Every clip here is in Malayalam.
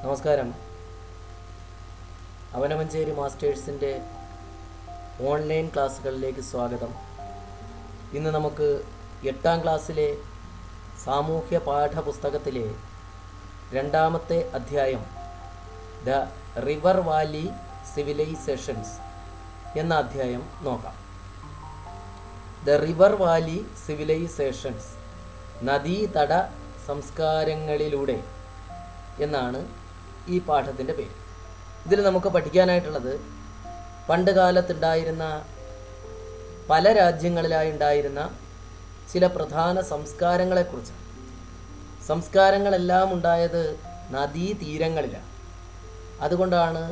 നമസ്കാരം. അവനമഞ്ചേരി മാസ്റ്റേഴ്സിൻ്റെ ഓൺലൈൻ ക്ലാസ്സുകളിലേക്ക് സ്വാഗതം. ഇന്ന് നമുക്ക് 8ാം ക്ലാസ്സിലെ സാമൂഹ്യ പാഠപുസ്തകത്തിലെ 2ാമത്തെ അധ്യായം ദ റിവർ വാലി സിവിലൈസേഷൻസ് എന്ന അധ്യായം നോക്കാം. ദ റിവർ വാലി സിവിലൈസേഷൻസ്, നദീതട സംസ്കാരങ്ങളിലൂടെ എന്നാണ് ഈ പാഠത്തിൻ്റെ പേര്. ഇതിൽ നമുക്ക് പഠിക്കാനായിട്ടുള്ളത് പണ്ട് കാലത്തുണ്ടായിരുന്ന പല രാജ്യങ്ങളിലായി ഉണ്ടായിരുന്ന ചില പ്രധാന സംസ്കാരങ്ങളെക്കുറിച്ചാണ്. സംസ്കാരങ്ങളെല്ലാം ഉണ്ടായത് നദീതീരങ്ങളിലാണ്. അതുകൊണ്ടാണ്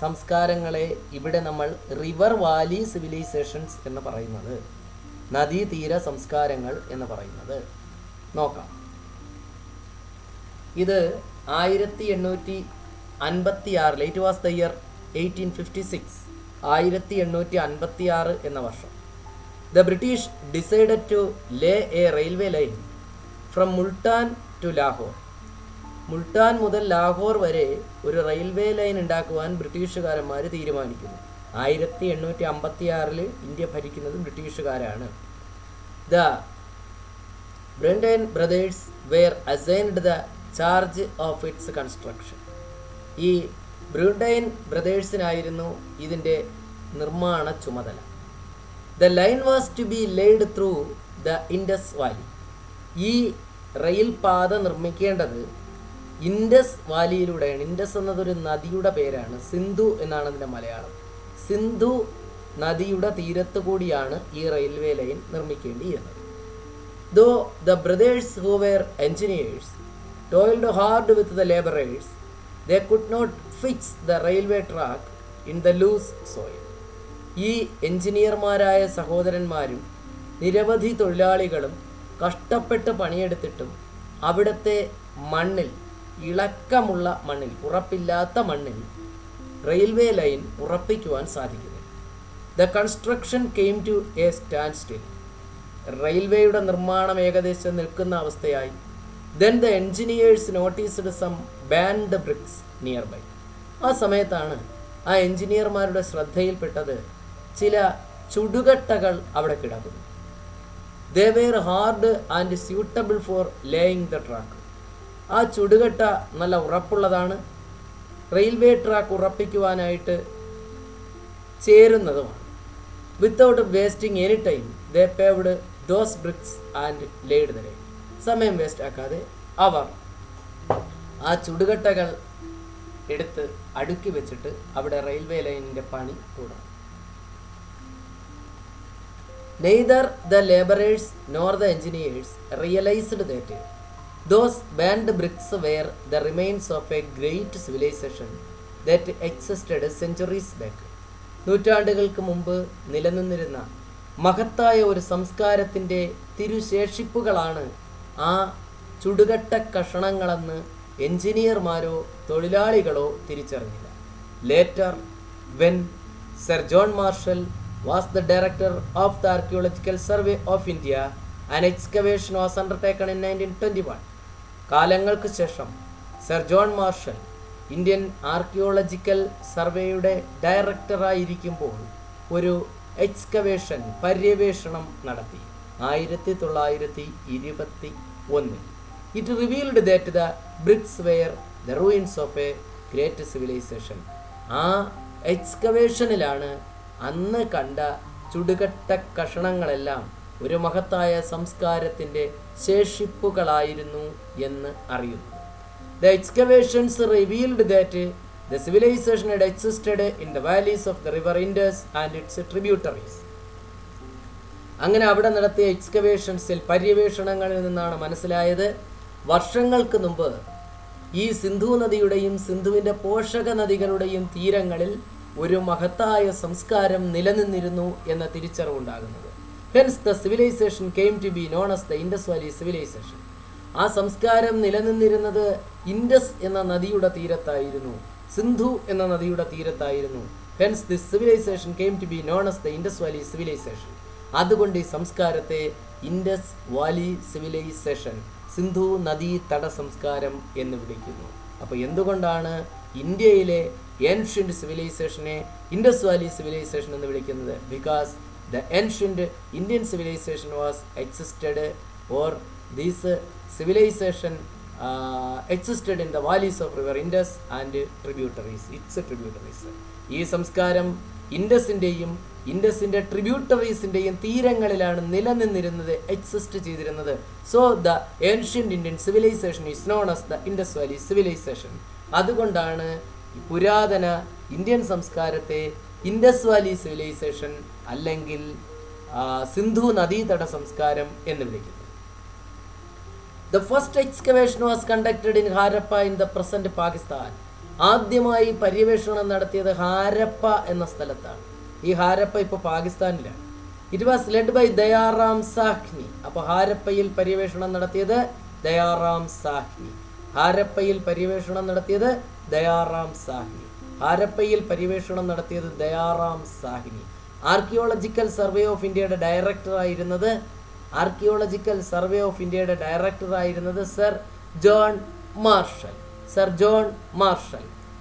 സംസ്കാരങ്ങളെ ഇവിടെ നമ്മൾ റിവർ വാലി സിവിലൈസേഷൻസ് എന്ന് പറയുന്നത്, നദീതീര സംസ്കാരങ്ങൾ എന്ന് പറയുന്നത്. നോക്കാം. ഇത് 1856, ഇറ്റ് വാസ് ദ ഇയർ 1856, 1856 എന്ന വർഷം. The British decided to lay a railway line from Multan to Lahore. Multan മുതൽ ലാഹോർ വരെ ഒരു റെയിൽവേ ലൈൻ ഉണ്ടാക്കുവാൻ ബ്രിട്ടീഷുകാരന്മാർ തീരുമാനിക്കുന്നു. 1856 ഇന്ത്യ ഭരിക്കുന്നത് ബ്രിട്ടീഷുകാരാണ്. The Brunton brothers were assigned the charge of its construction. ഈ ബ്രൂണ്ടൈൻ ബ്രദേഴ്സിനായിരുന്നു ഇതിൻ്റെ നിർമ്മാണ ചുമതല. The line was to be laid through the Indus valley. ഈ റെയിൽ പാത നിർമ്മിക്കേണ്ടത് ഇൻഡസ് വാലിയിലൂടെയാണ്. ഇൻഡസ് എന്നതൊരു നദിയുടെ പേരാണ്. സിന്ധു എന്നാണ് അതിൻ്റെ മലയാളം. സിന്ധു നദിയുടെ തീരത്ത് കൂടിയാണ് ഈ റെയിൽവേ ലൈൻ നിർമ്മിക്കേണ്ടിയിരുന്നത്. Though the brothers who were engineers toiled hard with the laborers, they could not fix the railway track in the loose soil. ഈ എഞ്ചിനീയർമാരായ സഹോദരന്മാരും നിരവധി തൊഴിലാളികളും കഷ്ടപ്പെട്ട് പണിയെടുത്തിട്ടും അവിടുത്തെ മണ്ണിൽ, ഇളക്കമുള്ള മണ്ണിൽ, ഉറപ്പില്ലാത്ത മണ്ണിൽ റെയിൽവേ ലൈൻ ഉറപ്പിക്കുവാൻ സാധിക്കുന്നു. The construction came to a standstill. റെയിൽവേയുടെ നിർമ്മാണം ഏകദേശം നിൽക്കുന്ന അവസ്ഥയായി. Then the engineers noticed some banned bricks nearby. ആ സമയത്താണ് ആ എഞ്ചിനീയർമാരുടെ ശ്രദ്ധയിൽപ്പെട്ടത് ചില ചുടുകട്ടകൾ അവിടെ കിടക്കുന്നു. They were hard and suitable for laying the track. ആ ചുടുകട്ട നല്ല ഉറപ്പുള്ളതാണ്, റെയിൽവേ ട്രാക്ക് ഉറപ്പിക്കുവാനായിട്ട് ചേരുന്നതുമാണ്. Without wasting any time, they paved those bricks and laid the line. സമയം വേസ്റ്റ് ആക്കാതെ അവർ ആ ചുടുകട്ടകൾ എടുത്ത് അടുക്കി വെച്ചിട്ട് അവിടെ റെയിൽവേ ലൈനിൻ്റെ പണി തുടങ്ങി. Neither the laborers nor the engineers realized that those banned bricks were the remains of a great civilization that existed centuries back. നൂറ്റാണ്ടുകൾക്ക് മുമ്പ് നിലനിന്നിരുന്ന മഹത്തായ ഒരു സംസ്കാരത്തിൻ്റെ തിരുശേഷിപ്പുകളാണ് ആ ചുടുകട്ട കഷണങ്ങളെന്ന് എഞ്ചിനീയർമാരോ തൊഴിലാളികളോ തിരിച്ചറിഞ്ഞില്ല. Later when sir John Marshall was the director of the archaeological survey of India, an excavation was undertaken in 1921. കാലങ്ങൾക്ക് ശേഷം sir John Marshall Indian archaeological സർവേയുടെ ഡയറക്ടറായിരിക്കുമ്പോൾ ഒരു എക്സ്കവേഷൻ, പര്യവേഷണം നടത്തി 1921. It revealed that the bricks were the ruins of a great civilization. ആ എക്സ്കവേഷനിലാണ് അന്ന് കണ്ട ചുടുകട്ട കഷണങ്ങളെല്ലാം ഒരു മഹത്തായ സംസ്കാരത്തിൻ്റെ ശേഷിപ്പുകളായിരുന്നു എന്ന് അറിയുന്നു. The excavations revealed that the civilization had existed in the valleys of the river Indus and its tributaries. അങ്ങനെ അവിടെ നടത്തിയ എക്സ്കവേഷൻസിൽ, പര്യവേഷണങ്ങളിൽ നിന്നാണ് മനസ്സിലായത്, വർഷങ്ങൾക്ക് മുമ്പ് ഈ സിന്ധു നദിയുടെയും സിന്ധുവിൻ്റെ പോഷക നദികളുടെയും തീരങ്ങളിൽ ഒരു മഹത്തായ സംസ്കാരം നിലനിന്നിരുന്നു എന്ന തിരിച്ചറിവുണ്ടാകുന്നത്. Hence the civilization came to be known as the Indus Valley Civilization. ആ സംസ്കാരം നിലനിന്നിരുന്നത് ഇൻഡസ് എന്ന നദിയുടെ തീരത്തായിരുന്നു, സിന്ധു എന്ന നദിയുടെ തീരത്തായിരുന്നു. Hence this civilization came to be known as the Indus Valley Civilization. അതുകൊണ്ട് ഈ സംസ്കാരത്തെ ഇൻഡസ് വാലി സിവിലൈസേഷൻ, സിന്ധു നദീ തട സംസ്കാരം എന്ന് വിളിക്കുന്നു. അപ്പോൾ എന്തുകൊണ്ടാണ് ഇന്ത്യയിലെ ഏൻഷ്യൻ്റ് സിവിലൈസേഷനെ ഇൻഡസ് വാലി സിവിലൈസേഷൻ എന്ന് വിളിക്കുന്നത്? Because the ancient Indian civilization was existed or these civilization existed in the valleys of river Indus and its tributaries. ഈ സംസ്കാരം ഇൻഡസിൻ്റെ ട്രിബ്യൂട്ടറീസിൻ്റെയും തീരങ്ങളിലാണ് നിലനിന്നിരുന്നത്, എക്സിസ്റ്റ് ചെയ്തിരുന്നത്. So the ancient Indian civilization is known as the Indus valley civilization. അതുകൊണ്ടാണ് പുരാതന ഇന്ത്യൻ സംസ്കാരത്തെ ഇൻഡസ് വാലി സിവിലൈസേഷൻ അല്ലെങ്കിൽ സിന്ധു നദീതട സംസ്കാരം എന്ന് വിളിക്കുന്നത്. The first excavation was conducted in Harappa in the present Pakistan. ആദ്യമായി പര്യവേഷണം നടത്തിയത് ഹാരപ്പ എന്ന സ്ഥലത്താണ്. ഈ ഹാരപ്പ ഇപ്പോൾ പാകിസ്ഥാനിലാണ്. It was led by Dayaram Sahni. അപ്പോൾ ഹാരപ്പയിൽ പര്യവേഷണം നടത്തിയത് ദയാറാം സാഹ്നി. ഹാരപ്പയിൽ പര്യവേഷണം നടത്തിയത് ദയാറാം സാഹ്നി. ഹാരപ്പയിൽ പര്യവേഷണം നടത്തിയത് Dayaram Sahni. Archaeological survey of ഇന്ത്യയുടെ ഡയറക്ടറായിരുന്നത് സർ ജോൺ മാർഷൽ.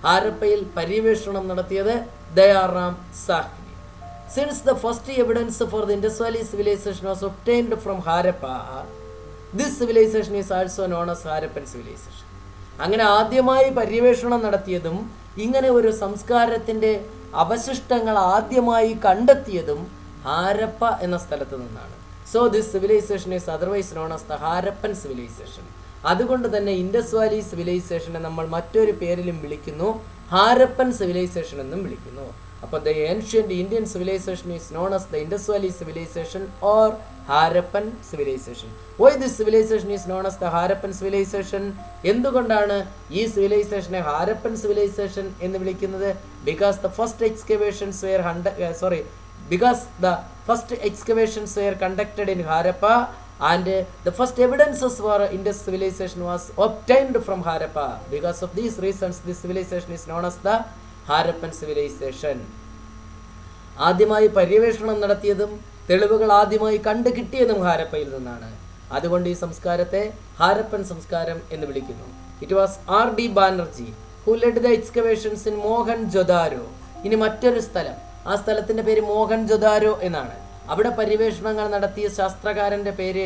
ഹാരപ്പയിൽ പര്യവേഷണം നടത്തിയത് Dayaram Sahni. Since the first evidence for the Indus valley civilization was obtained from Harappa, this civilization is also known as Harappan civilization. അങ്ങനെ ആദ്യമായി പര്യവേഷണം നടത്തിയതും ഇങ്ങനെ ഒരു സംസ്കാരത്തിൻ്റെ അവശിഷ്ടങ്ങൾ ആദ്യമായി കണ്ടെത്തിയതും ഹാരപ്പ എന്ന സ്ഥലത്ത് നിന്നാണ്. So this civilization is otherwise known as the Harappan civilization. അതുകൊണ്ട് തന്നെ ഇൻഡസ് വാലി സിവിലൈസേഷനെ നമ്മൾ മറ്റൊരു പേരിലും വിളിക്കുന്നു, ഹാരപ്പൻ സിവിലൈസേഷൻ എന്നും വിളിക്കുന്നു. അപ്പോൾ the ancient Indian civilization is known as the Indus valley civilization or Harappan civilization. Why this civilization is known as the Harappan civilization? എന്തുകൊണ്ടാണ് ഈ സിവിലൈസേഷനെ ഹാരപ്പൻ സിവിലൈസേഷൻ എന്ന് വിളിക്കുന്നത്? Because the first excavations were conducted in Harappa and the first evidences for Indus civilization was obtained from Harappa. Because of these reasons, this civilization is known as the Harappan civilization. ആദ്യമായി പര്യവേഷണം നടത്തിയതും തെളിവുകൾ ആദ്യമായി കണ്ടു കിട്ടിയതും ഹാരപ്പയിൽ നിന്നാണ്. അതുകൊണ്ട് ഈ സംസ്കാരത്തെ ഹാരപ്പൻ സംസ്കാരം എന്ന് വിളിക്കുന്നു. It was R.D. Banerjee who led the excavations in Mohenjodaro. ഇനി മറ്റൊരു സ്ഥലം, ആ സ്ഥലത്തിൻ്റെ പേര് മോഹൻജൊദാരോ എന്നാണ്. അവിടെ പര്യവേഷണങ്ങൾ നടത്തിയ ശാസ്ത്രകാരൻ്റെ പേര്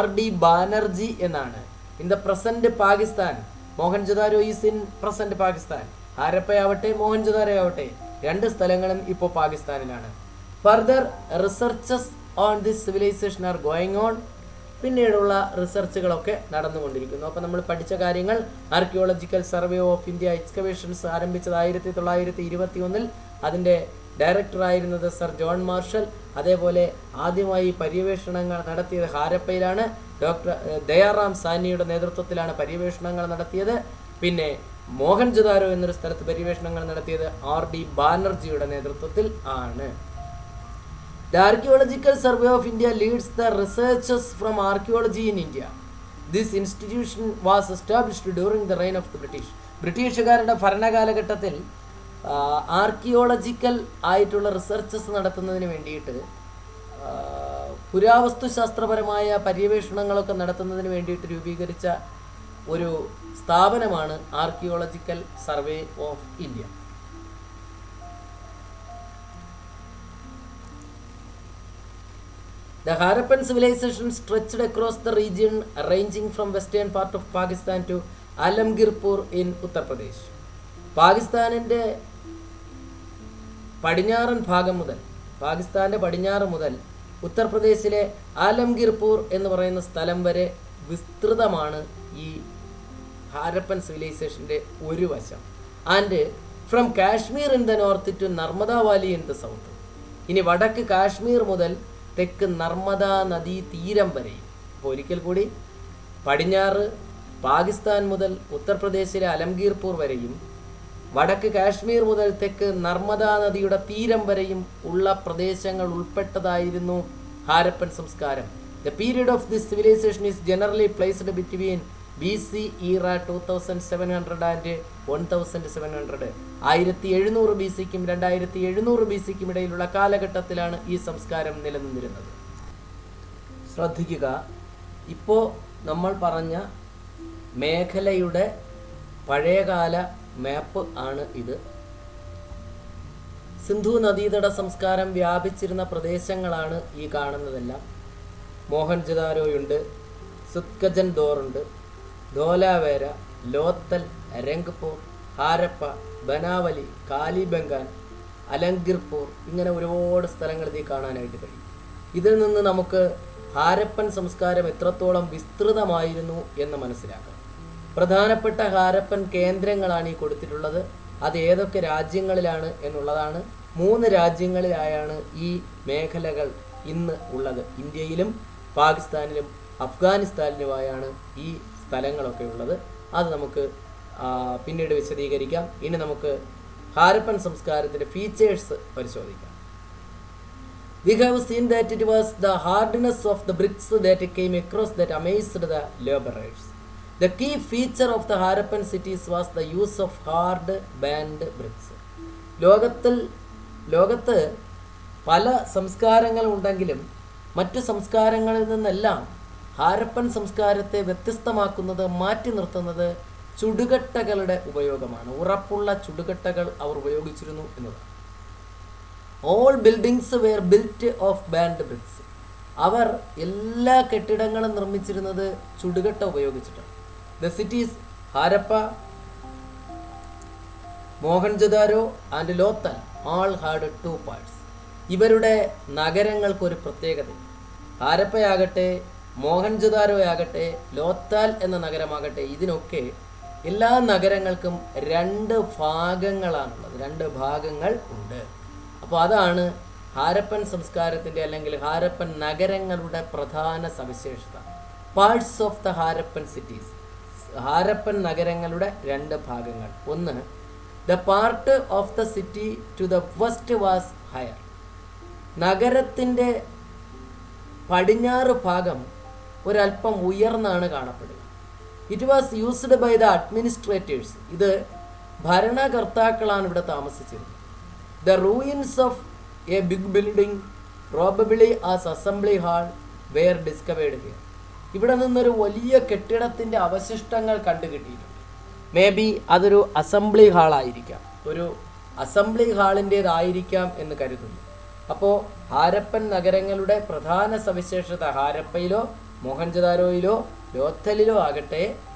R.D. ബാനർജി എന്നാണ്. In the present Pakistan, Mohenjodaro is in present Pakistan. ഹാരപ്പയാവട്ടെ മോഹൻജൊദാരോ ആവട്ടെ, രണ്ട് സ്ഥലങ്ങളും ഇപ്പോൾ പാകിസ്ഥാനിലാണ്. Further researches on this civilization are going on. പിന്നീടുള്ള റിസർച്ചുകളൊക്കെ നടന്നുകൊണ്ടിരിക്കുന്നു. അപ്പോൾ നമ്മൾ പഠിച്ച കാര്യങ്ങൾ, archaeological survey of India excavations ആരംഭിച്ചത് 1921. അതിൻ്റെ ഡയറക്ടറായിരുന്നത് സർ ജോൺ മാർഷൽ. അതേപോലെ ആദ്യമായി പര്യവേഷണങ്ങൾ നടത്തിയത് ഹാരപ്പയിലാണ്. ഡോക്ടർ ദയാറാം സാഹ്നിയുടെ നേതൃത്വത്തിലാണ് പര്യവേഷണങ്ങൾ നടത്തിയത്. പിന്നെ മോഹൻജൊദാരോ എന്നൊരു സ്ഥലത്ത് പര്യവേഷണങ്ങൾ നടത്തിയത് R.D. ബാനർജിയുടെ നേതൃത്വത്തിൽ ആണ്. The Archaeological Survey of India leads the researches from archaeology in India. This institution was established during the reign of the British. ബ്രിട്ടീഷുകാരുടെ ഭരണകാലഘട്ടത്തിൽ ആർക്കിയോളജിക്കൽ ആയിട്ടുള്ള റിസർച്ചസ് നടത്തുന്നതിന് വേണ്ടിയിട്ട്, പുരാവസ്തുശാസ്ത്രപരമായ പര്യവേഷണങ്ങളൊക്കെ നടത്തുന്നതിന് വേണ്ടിയിട്ട് രൂപീകരിച്ച ഒരു സ്ഥാപനമാണ് archaeological survey of India. The Harappan civilization stretched across the region ranging from western part of Pakistan to Alamgirpur in Uttar Pradesh. പാകിസ്ഥാൻ്റെ പടിഞ്ഞാറ് മുതൽ ഉത്തർപ്രദേശിലെ ആലംഗീർപൂർ എന്ന് പറയുന്ന സ്ഥലം വരെ വിസ്തൃതമാണ് ഈ ഹാരപ്പൻ സിവിലൈസേഷൻ്റെ ഒരു വശം. And from Kashmir in the north to Narmada valley in the south. ഇനി വടക്ക് കാശ്മീർ മുതൽ തെക്ക് നർമ്മദാ നദീ തീരം വരെയും. അപ്പോൾ ഒരിക്കൽ കൂടി, പടിഞ്ഞാറ് പാകിസ്ഥാൻ മുതൽ ഉത്തർപ്രദേശിലെ അലംഗീർപൂർ വരെയും വടക്ക് കാശ്മീർ മുതൽ തെക്ക് നർമ്മദാ നദിയുടെ തീരം വരെയും ഉള്ള പ്രദേശങ്ങൾ ഉൾപ്പെട്ടതായിരുന്നു ഹാരപ്പൻ സംസ്കാരം. The period of this civilization is generally placed between BC era 2700 and 1700. 1700 BC-ക്കും 2700 BC-ക്കും ഇടയിലുള്ള കാലഘട്ടത്തിലാണ് ഈ സംസ്കാരം നിലനിന്നിരുന്നത്. ശ്രദ്ധിക്കുക, ഇപ്പോൾ നമ്മൾ പറഞ്ഞ മേഖലയുടെ പഴയകാല മാപ്പ് ആണ് ഇത്. സിന്ധു നദീതട സംസ്കാരം വ്യാപിച്ചിരുന്ന പ്രദേശങ്ങളാണ് ഈ കാണുന്നതെല്ലാം. മോഹൻജദാരോയുണ്ട്, സുത്കജൻദോറുണ്ട്, ധോലാവേര, ലോത്തൽ, രംഗ്പൂർ, ഹാരപ്പ, ബനാവലി, കാലിബംഗാൻ, അലങ്കിർപൂർ, ഇങ്ങനെ ഒരുപാട് സ്ഥലങ്ങൾ ഇതിൽ കാണാനായിട്ട് കഴിയും. ഇതിൽ നിന്ന് നമുക്ക് ഹാരപ്പൻ സംസ്കാരം എത്രത്തോളം വിസ്തൃതമായിരുന്നു എന്ന് മനസ്സിലാക്കാം. പ്രധാനപ്പെട്ട ഹാരപ്പൻ കേന്ദ്രങ്ങളാണ് ഈ കൊടുത്തിട്ടുള്ളത്. അത് ഏതൊക്കെ രാജ്യങ്ങളിലാണ് എന്നുള്ളതാണ്. 3 രാജ്യങ്ങളിലായാണ് ഈ മേഖലകൾ ഇന്ന് ഉള്ളത്. ഇന്ത്യയിലും പാകിസ്ഥാനിലും അഫ്ഗാനിസ്ഥാനിലുമായാണ് ഈ സ്ഥലങ്ങളൊക്കെ ഉള്ളത്. അത് നമുക്ക് പിന്നീട് വിശദീകരിക്കാം. ഇനി നമുക്ക് ഹാരപ്പൻ സംസ്കാരത്തിൻ്റെ ഫീച്ചേഴ്സ് പരിശോധിക്കാം. We have seen that it was the hardness of the bricks that came across that amazed the laborers. The key feature of the Harappan cities was the use of hard band bricks. ലോകത്ത് പല സംസ്കാരങ്ങൾ ഉണ്ടെങ്കിലും മറ്റു സംസ്കാരങ്ങളിൽ നിന്നെല്ലാം ഹാരപ്പൻ സംസ്കാരത്തെ വ്യത്യസ്തമാക്കുന്നത്, മാറ്റി നിർത്തുന്നത് ചുടുകട്ടകളുടെ ഉപയോഗമാണ്. ഉറപ്പുള്ള ചുടുകട്ടകൾ അവർ ഉപയോഗിച്ചിരുന്നു എന്നതാണ്. All buildings were built of burnt bricks. അവർ എല്ലാ കെട്ടിടങ്ങളും നിർമ്മിച്ചിരുന്നത് ചുടുകട്ട ഉപയോഗിച്ചിട്ടാണ്. The cities Harappa, Mohenjodaro and Lothal all had 2 parts. ഇവരുടെ നഗരങ്ങൾക്കൊരു പ്രത്യേകത. ഹാരപ്പയാകട്ടെ, മോഹൻജദാരോ ആകട്ടെ, ലോത്താൽ എന്ന നഗരമാകട്ടെ, ഇതിനൊക്കെ എല്ലാ നഗരങ്ങൾക്കും 2 ഭാഗങ്ങളാണുള്ളത്. 2 ഭാഗങ്ങൾ ഉണ്ട്. അപ്പോൾ അതാണ് ഹാരപ്പൻ സംസ്കാരത്തിൻ്റെ അല്ലെങ്കിൽ ഹാരപ്പൻ നഗരങ്ങളുടെ പ്രധാന സവിശേഷത. Parts of the Harappan cities. Harappan നഗരങ്ങളുടെ 2 ഭാഗങ്ങൾ. ഒന്ന്, the part of the city to the west was higher. നഗരത്തിൻ്റെ പടിഞ്ഞാറ് ഭാഗം ഒരല്പം ഉയർന്നാണ് കാണപ്പെടുക. It was used by the administrators. ഇത് ഭരണകർത്താക്കളാണ് ഇവിടെ താമസിച്ചിരുന്നത്. The ruins of a big building, probably as assembly hall, were discovered here. ഇവിടെ നിന്നൊരു വലിയ കെട്ടിടത്തിൻ്റെ അവശിഷ്ടങ്ങൾ കണ്ടുകിട്ടിയിട്ടുണ്ട്. മേ ബി അതൊരു അസംബ്ലി ഹാളായിരിക്കാം, ഒരു അസംബ്ലി ഹാളിൻ്റേതായിരിക്കാം എന്ന് കരുതുന്നു. അപ്പോൾ ഹാരപ്പൻ നഗരങ്ങളുടെ പ്രധാന സവിശേഷത ഹാരപ്പയിലോ മോഹൻജദാരോയിലോ ലോത്തലിലോ ആകട്ടെ,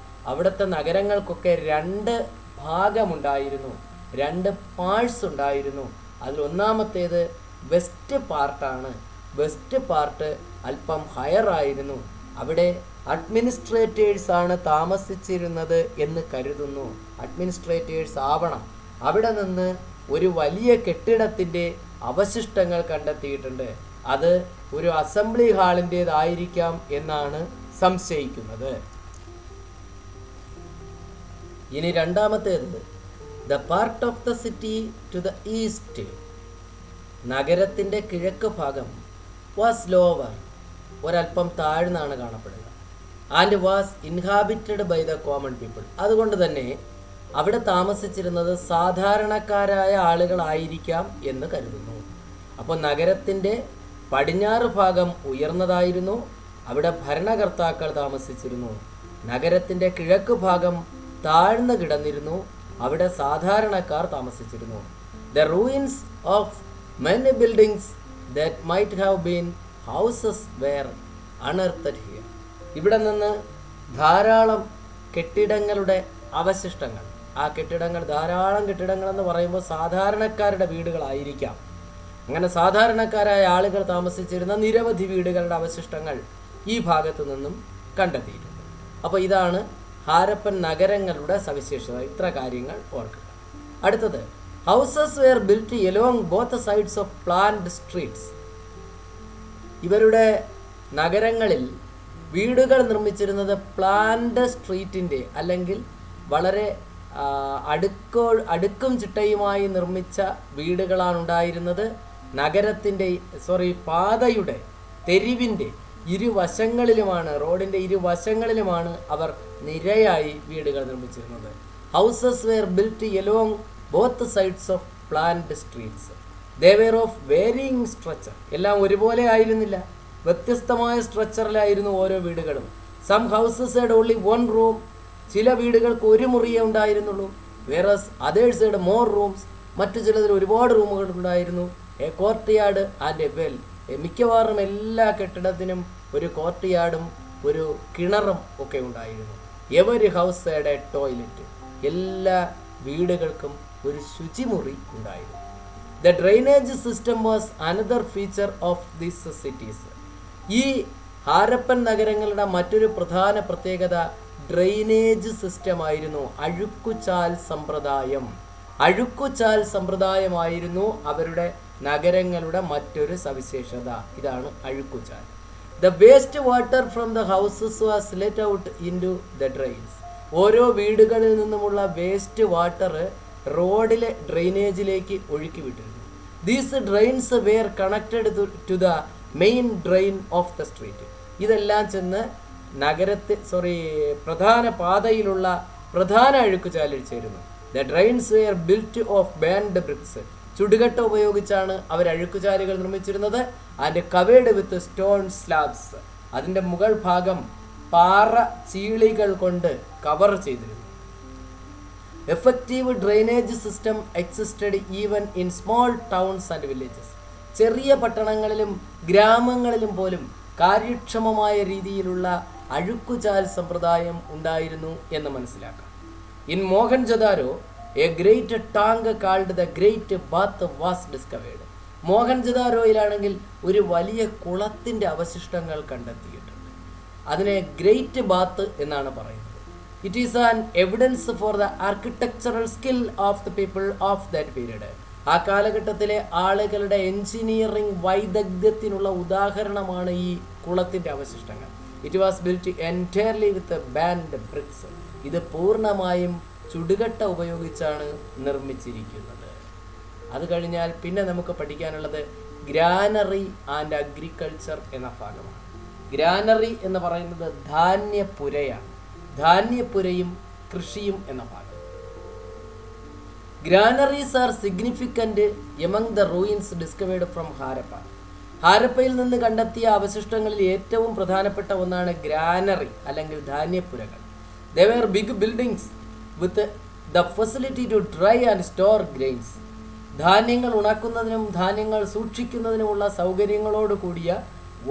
അവിടുത്തെ നഗരങ്ങൾക്കൊക്കെ 2 ഭാഗമുണ്ടായിരുന്നു, 2 പാർട്സ് ഉണ്ടായിരുന്നു. അതിലൊന്നാമത്തേത് വെസ്റ്റ് പാർട്ടാണ്. വെസ്റ്റ് പാർട്ട് അല്പം ഹയർ ആയിരുന്നു. അവിടെ അഡ്മിനിസ്ട്രേറ്റേഴ്സാണ് താമസിച്ചിരുന്നത് എന്ന് കരുതുന്നു. അഡ്മിനിസ്ട്രേറ്റേഴ്സ് ആവണം. അവിടെ നിന്ന് ഒരു വലിയ കെട്ടിടത്തിൻ്റെ അവശിഷ്ടങ്ങൾ കണ്ടെത്തിയിട്ടുണ്ട്. അത് ഒരു അസംബ്ലി ഹാളിൻ്റേതായിരിക്കാം എന്നാണ് സംശയിക്കുന്നത്. ഇനി രണ്ടാമത്തേത്, the part of the city to the east. നഗരത്തിൻ്റെ കിഴക്ക് ഭാഗം വാസ് ലോവർ, ഒരല്പം താഴ്ന്നാണ് കാണപ്പെടുക. And was inhabited by the common people. അതുകൊണ്ട് തന്നെ അവിടെ താമസിച്ചിരുന്നത് സാധാരണക്കാരായ ആളുകളായിരിക്കാം എന്ന് കരുതുന്നു. അപ്പോൾ നഗരത്തിൻ്റെ പടിഞ്ഞാറ് ഭാഗം ഉയർന്നതായിരുന്നു, അവിടെ ഭരണകർത്താക്കൾ താമസിച്ചിരുന്നു. നഗരത്തിൻ്റെ കിഴക്ക് ഭാഗം താഴ്ന്നു കിടന്നിരുന്നു, അവിടെ സാധാരണക്കാർ താമസിച്ചിരുന്നു. The ruins of many buildings that might have been houses were unearthed here. ഇവിടെ നിന്ന് ധാരാളം കെട്ടിടങ്ങളുടെ അവശിഷ്ടങ്ങൾ, ആ കെട്ടിടങ്ങൾ ധാരാളം കെട്ടിടങ്ങളെന്ന് പറയുമ്പോൾ സാധാരണക്കാരുടെ വീടുകളായിരിക്കാം. അങ്ങനെ സാധാരണക്കാരായ ആളുകൾ താമസിച്ചിരുന്ന നിരവധി വീടുകളുടെ അവശിഷ്ടങ്ങൾ ഈ ഭാഗത്തു നിന്നും കണ്ടെത്തിയിട്ടുണ്ട്. അപ്പോൾ ഇതാണ് ഹാരപ്പൻ നഗരങ്ങളുടെ സവിശേഷത. ഇത്ര കാര്യങ്ങൾ ഓർക്കുക. അടുത്തത്, houses were built along both sides of planned streets. ഇവരുടെ നഗരങ്ങളിൽ വീടുകൾ നിർമ്മിച്ചിരുന്നത് പ്ലാൻഡ് സ്ട്രീറ്റിൻ്റെ അല്ലെങ്കിൽ വളരെ അടുക്കും ചിട്ടയുമായി നിർമ്മിച്ച വീടുകളാണ് ഉണ്ടായിരുന്നത്. നഗരത്തിൻ്റെ പാതയുടെ തെരുവിൻ്റെ ഇരുവശങ്ങളിലുമാണ്, റോഡിൻ്റെ ഇരുവശങ്ങളിലുമാണ് അവർ നിരയായി വീടുകൾ നിർമ്മിച്ചിരുന്നത്. Houses were built along both sides of planned streets. They were of varying structure. എല്ലാം ഒരുപോലെ ആയിരുന്നില്ല, വ്യത്യസ്തമായ സ്ട്രക്ചറിലായിരുന്നു ഓരോ വീടുകളും. Some houses had only 1 room, ചില വീടുകൾക്ക് ഒരു മുറിയേ ഉണ്ടായിരുന്നുള്ളൂ. Whereas others had more rooms. മറ്റു ചിലതിൽ ഒരുപാട് റൂമുകൾ ഉണ്ടായിരുന്നു. A courtyard and a well. മിക്കവാറും എല്ലാ കെട്ടിടത്തിനും ഒരു കോർട്ട്യാർഡും ഒരു കിണറും ഒക്കെ ഉണ്ടായിരുന്നു. Every house had a toilet. എല്ലാ വീടുകൾക്കും ഒരു ശുചിമുറി ഉണ്ടായിരുന്നു. The drainage system was another feature of these cities. ഈ ഹാരപ്പൻ നഗരങ്ങളുടെ മറ്റൊരു പ്രധാന പ്രത്യേകത ഡ്രെയിനേജ് സിസ്റ്റമായിരുന്നു. അഴുക്കുചാൽ സമ്പ്രദായം. അഴുക്കുചാൽ സമ്പ്രദായമായിരുന്നു അവരുടെ നഗരങ്ങളുടെ മറ്റൊരു സവിശേഷത. ഇതാണ് അഴുക്കുചാൽ. The waste water from the houses was let out into the drains. ഓരോ വീടുകളിൽ നിന്നുമുള്ള വേസ്റ്റ് വാട്ടർ റോഡിലെ ഡ്രെയിനേജിലേക്ക് ഒഴുക്കി വിട്ടിരുന്നു. These drains were connected to the main drain of the street. ഇതെല്ലാം ചെന്ന് പ്രധാന പാതയിലുള്ള പ്രധാന അഴുക്കുചാലിൽ ചേരുന്നു. The drains were built of burnt bricks. ചുടുകട്ട ഉപയോഗിച്ചാണ് അവർ അഴുക്കുചാലുകൾ നിർമ്മിച്ചിരുന്നത്. And covered with stone slabs. അതിൻ്റെ മുകൾ ഭാഗം പാറ ചീളികൾ കൊണ്ട് കവർ ചെയ്തിരുന്നു. Effective drainage system existed even in small towns and villages. ചെറിയ പട്ടണങ്ങളിലും ഗ്രാമങ്ങളിലും പോലും കാര്യക്ഷമമായ രീതിയിലുള്ള അഴുക്കുചാൽ സമ്പ്രദായം ഉണ്ടായിരുന്നു എന്ന് മനസ്സിലാക്കാം. In Mohenjodaro a great tank called the great bath was discovered. മോഹൻജദാരോയിലാണെങ്കിൽ ഒരു വലിയ കുളത്തിൻ്റെ അവശിഷ്ടങ്ങൾ കണ്ടെത്തിയിട്ടുണ്ട്. അതിനെ ഗ്രേറ്റ് ബാത്ത് എന്നാണ് പറയുന്നത്. It is an evidence for the architectural skill of the people of that period. ആ കാലഘട്ടത്തിലെ ആളുകളുടെ എൻജിനീയറിംഗ് വൈദഗ്ധ്യത്തിനുള്ള ഉദാഹരണമാണ് ഈ കുളത്തിൻ്റെ അവശിഷ്ടങ്ങൾ. It was built entirely with burnt bricks. ഇത് പൂർണ്ണമായും ചുടുകട്ട ഉപയോഗിച്ചാണ് നിർമ്മിച്ചിരിക്കുന്നത്. അത് കഴിഞ്ഞാൽ പിന്നെ നമുക്ക് പഠിക്കാനുള്ളത് ഗ്രാനറി ആൻഡ് അഗ്രികൾച്ചർ എന്ന ഭാഗമാണ്. ഗ്രാനറി എന്ന് പറയുന്നത് ധാന്യപ്പുരയാണ്. ധാന്യപ്പുരയും കൃഷിയും എന്ന ഭാഗം. Granaries are significant among the ruins discovered from Harappa. ഹാരപ്പയിൽ നിന്ന് കണ്ടെത്തിയ അവശിഷ്ടങ്ങളിൽ ഏറ്റവും പ്രധാനപ്പെട്ട ഒന്നാണ് ഗ്രാനറി അല്ലെങ്കിൽ ധാന്യപ്പുരകൾ. They were big buildings with the facility to dry and store grains. ധാന്യങ്ങൾ ഉണക്കുന്നതിനും ധാന്യങ്ങൾ സൂക്ഷിക്കുന്നതിനുമുള്ള സൗകര്യങ്ങളോട് കൂടിയ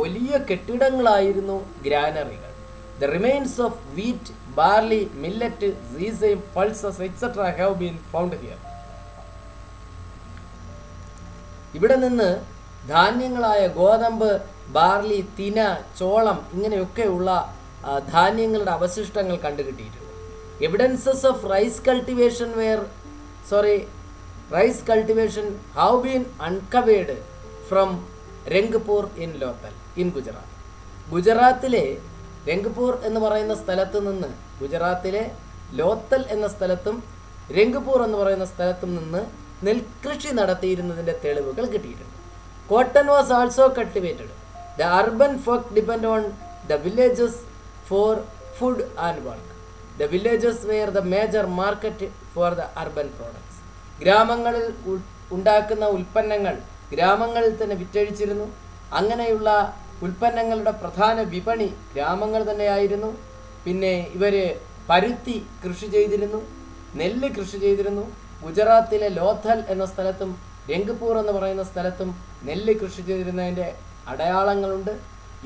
വലിയ കെട്ടിടങ്ങളായിരുന്നു ഗ്രാനറികൾ. The remains of wheat, barley, millet, sesame, pulses, etc. have been found here. ഇവിടെ നിന്ന് ധാന്യങ്ങളായ ഗോതമ്പ്, ബാർലി, തിന, ചോളം ഇങ്ങനെയൊക്കെയുള്ള ധാന്യങ്ങളുടെ അവശിഷ്ടങ്ങൾ കണ്ടുകിട്ടിയിട്ടുണ്ട്. Evidences of rice cultivation have been uncovered from Rangpur in Lothal in Gujarat. ഗുജറാത്തിലെ രംഗ്പൂർ എന്ന് പറയുന്ന സ്ഥലത്ത് നിന്ന്, ഗുജറാത്തിലെ ലോത്തൽ എന്ന സ്ഥലത്തും രംഗ്പൂർ എന്ന് പറയുന്ന സ്ഥലത്തും നിന്ന് നെൽകൃഷി നടത്തിയിരുന്നതിൻ്റെ തെളിവുകൾ കിട്ടിയിട്ടുണ്ട്. Cotton was also cultivated. The urban folk depend on the villages for food and work. The villages were the major market for the urban products. ഗ്രാമങ്ങളിൽ ഉണ്ടാക്കുന്ന ഉൽപ്പന്നങ്ങൾ ഗ്രാമങ്ങളിൽ തന്നെ വിറ്റഴിച്ചിരുന്നു. അങ്ങനെയുള്ള ഉൽപ്പന്നങ്ങളുടെ പ്രധാന വിപണി ഗ്രാമങ്ങൾ തന്നെയായിരുന്നു. പിന്നെ ഇവർ പരുത്തി കൃഷി ചെയ്തിരുന്നു, നെല്ല് കൃഷി ചെയ്തിരുന്നു. ഗുജറാത്തിലെ ലോഥൽ എന്ന സ്ഥലത്തും രംഗ്പൂർ എന്ന് പറയുന്ന സ്ഥലത്തും നെല്ല് കൃഷി ചെയ്തിരുന്നതിൻ്റെ അടയാളങ്ങളുണ്ട്.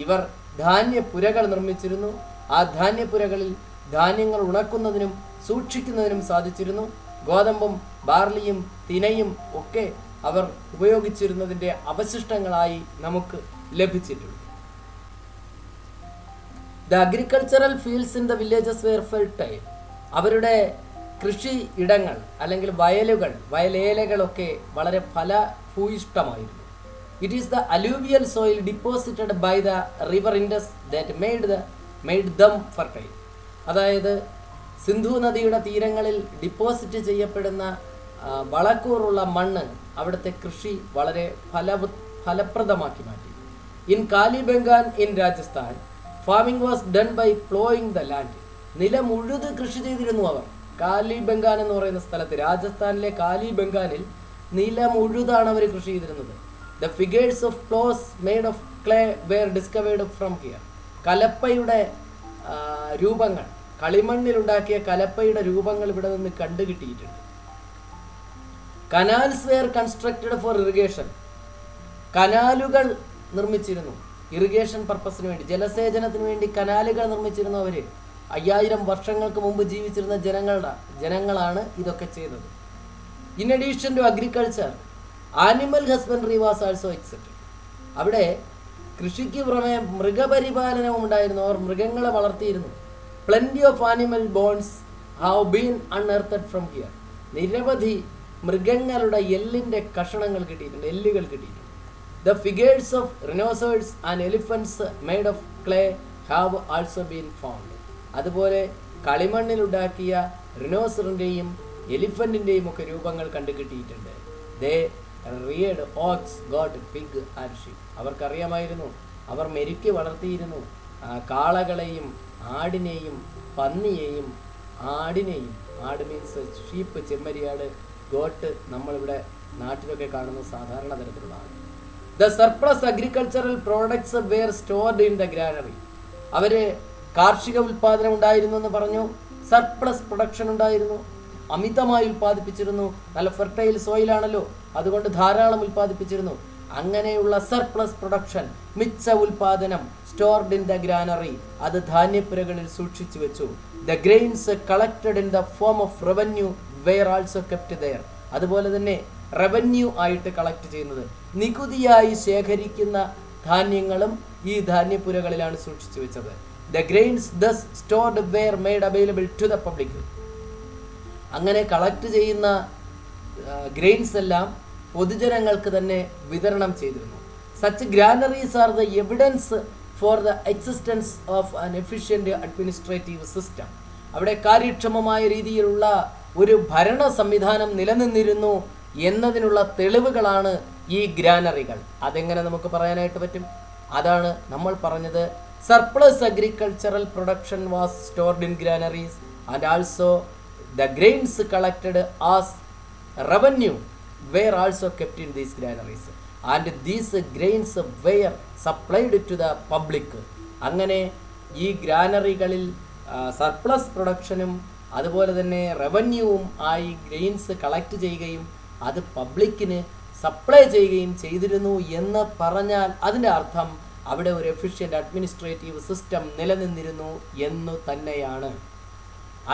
ഇവർ ധാന്യപ്പുരകൾ നിർമ്മിച്ചിരുന്നു. ആ ധാന്യപ്പുരകളിൽ ധാന്യങ്ങൾ ഉണക്കുന്നതിനും സൂക്ഷിക്കുന്നതിനും സാധിച്ചിരുന്നു. ഗോതമ്പും ബാർലിയും തിനയും ഒക്കെ അവർ ഉപയോഗിച്ചിരുന്നതിൻ്റെ അവശിഷ്ടങ്ങളായി നമുക്ക് ലഭിച്ചിട്ടുണ്ട്. The agricultural fields in the villages were fertile. അവരുടെ കൃഷി ഇടങ്ങൾ അല്ലെങ്കിൽ വയലേലകളൊക്കെ വളരെ ഫലഭൂയിഷ്ടമായിരുന്നു. It is the alluvial soil deposited by the river Indus that made them fertile. അതായത് സിന്ധു നദിയുടെ തീരങ്ങളിൽ ഡിപ്പോസിറ്റ് ചെയ്യപ്പെടുന്ന വളക്കൂറുള്ള മണ്ണ് അവിടുത്തെ കൃഷി വളരെ ഫലപ്രദമാക്കി മാറ്റി. In Kalibangan in Rajasthan farming was done by ploughing the land. നിലം ഉഴുത് കൃഷി ചെയ്തിരുന്നു അവർ. കാലിബംഗാൻ എന്ന് പറയുന്ന സ്ഥലത്ത്, രാജസ്ഥാനിലെ കാലിബംഗാനിൽ നിലം ഉഴുതാണ് അവർ കൃഷി ചെയ്തിരുന്നത്. The figures of ploughs made of clay were discovered from here. കലപ്പയുടെ രൂപങ്ങൾ കളിമണ്ണിലുണ്ടാക്കിയ കലപ്പയുടെ രൂപങ്ങൾ ഇവിടെ നിന്ന് കണ്ടുകിട്ടിയിട്ടുണ്ട്. Canals were constructed for irrigation. കനാലുകൾ നിർമ്മിച്ചിരുന്നു ഇറിഗേഷൻ പർപ്പസിന് വേണ്ടി, ജലസേചനത്തിന് വേണ്ടി കനാലുകൾ നിർമ്മിച്ചിരുന്നു അവർ. 5000 വർഷങ്ങൾക്ക് മുമ്പ് ജീവിച്ചിരുന്ന ജനങ്ങളാണ് ഇതൊക്കെ ചെയ്തത്. In addition to agriculture, animal husbandry was also accepted. അവിടെ കൃഷിക്ക് പുറമെ മൃഗപരിപാലനവും ഉണ്ടായിരുന്നു. അവർ മൃഗങ്ങളെ വളർത്തിയിരുന്നു. Plenty of animal bones have been unearthed from here. നിരവധി മൃഗങ്ങളുടെ എല്ലിൻ്റെ കഷണങ്ങൾ കിട്ടിയിട്ടുണ്ട്, എല്ലുകൾ കിട്ടിയിട്ടുണ്ട്. The figures of rhinoceros and elephants made of clay have also been found. അതുപോലെ കളിമണ്ണിലുണ്ടാക്കിയ റിനോസറിൻ്റെയും എലിഫൻറ്റിൻ്റെയും ഒക്കെ രൂപങ്ങൾ കണ്ടുകിട്ടിയിട്ടുണ്ട്. They reared ox goat pig and sheep. അവർക്കറിയാമായിരുന്നു, അവർ മെരുക്കി വളർത്തിയിരുന്നു കാളകളെയും ആടിനെയും പന്നിയെയും. ആട് മീൻസ് ഷീപ്പ്, ചെമ്മരിയാട്. ഗോട്ട് നമ്മളിവിടെ നാട്ടിലൊക്കെ കാണുന്ന സാധാരണ തരത്തിലുള്ളതാണ്. The surplus agricultural products were stored in the granary. അവർ കാർഷിക ഉൽപ്പാദനം ഉണ്ടായിരുന്നു എന്ന് പറഞ്ഞു. സർപ്ലസ് പ്രൊഡക്ഷൻ ഉണ്ടായിരുന്നു, അമിതമായി ഉൽപ്പാദിപ്പിച്ചിരുന്നു. നല്ല ഫെർട്ടൈൽ സോയിലാണല്ലോ, അതുകൊണ്ട് ധാരാളം ഉൽപ്പാദിപ്പിച്ചിരുന്നു. അങ്ങനെയുള്ള സർപ്ലസ് പ്രൊഡക്ഷൻ, മിച്ച ഉൽപാദനം, സ്റ്റോർഡ് ഇൻ ദ ഗ്രാനറി, അത് ധാന്യപ്പുരകളിൽ സൂക്ഷിച്ചു വെച്ചു. The grains collected in the form of revenue were also kept there. അതുപോലെ തന്നെ റവന്യൂ ആയിട്ട് കളക്ട് ചെയ്യുന്നത്, നികുതിയായി ശേഖരിക്കുന്ന ധാന്യങ്ങളും ഈ ധാന്യപ്പുരകളിലാണ് സൂക്ഷിച്ചു വെച്ചത്. The grains thus stored were made available to the public. അങ്ങനെ കളക്ട് ചെയ്യുന്ന ഗ്രെയിൻസ് എല്ലാം പൊതുജനങ്ങൾക്ക് തന്നെ വിതരണം ചെയ്തിരുന്നു. Such granaries are the evidence for the existence of an efficient administrative system. അവിടെ കാര്യക്ഷമമായ രീതിയിലുള്ള ഒരു ഭരണ സംവിധാനം നിലനിന്നിരുന്നു എന്നതിനുള്ള തെളിവുകളാണ് ഈ ഗ്രാനറികൾ. അതെങ്ങനെ നമുക്ക് പറയാനായിട്ട് പറ്റും? അതാണ് നമ്മൾ പറഞ്ഞത്. Surplus agricultural production was stored in granaries and also the grains collected as revenue were also kept in these granaries and these grains were supplied to the public. അങ്ങനെ ഈ ഗ്രാനറികളിൽ സർപ്ലസ് പ്രൊഡക്ഷനും അതുപോലെ തന്നെ റവന്യൂവും ആയി ഗ്രെയിൻസ് കളക്ട് ചെയ്യുകയും അത് പബ്ലിക്കിന് സപ്ലൈ ചെയ്യുകയും ചെയ്തിരുന്നു എന്ന് പറഞ്ഞാൽ അതിൻ്റെ അർത്ഥം അവിടെ ഒരു എഫിഷ്യൻ്റ് അഡ്മിനിസ്ട്രേറ്റീവ് സിസ്റ്റം നിലനിന്നിരുന്നു എന്നു തന്നെയാണ്.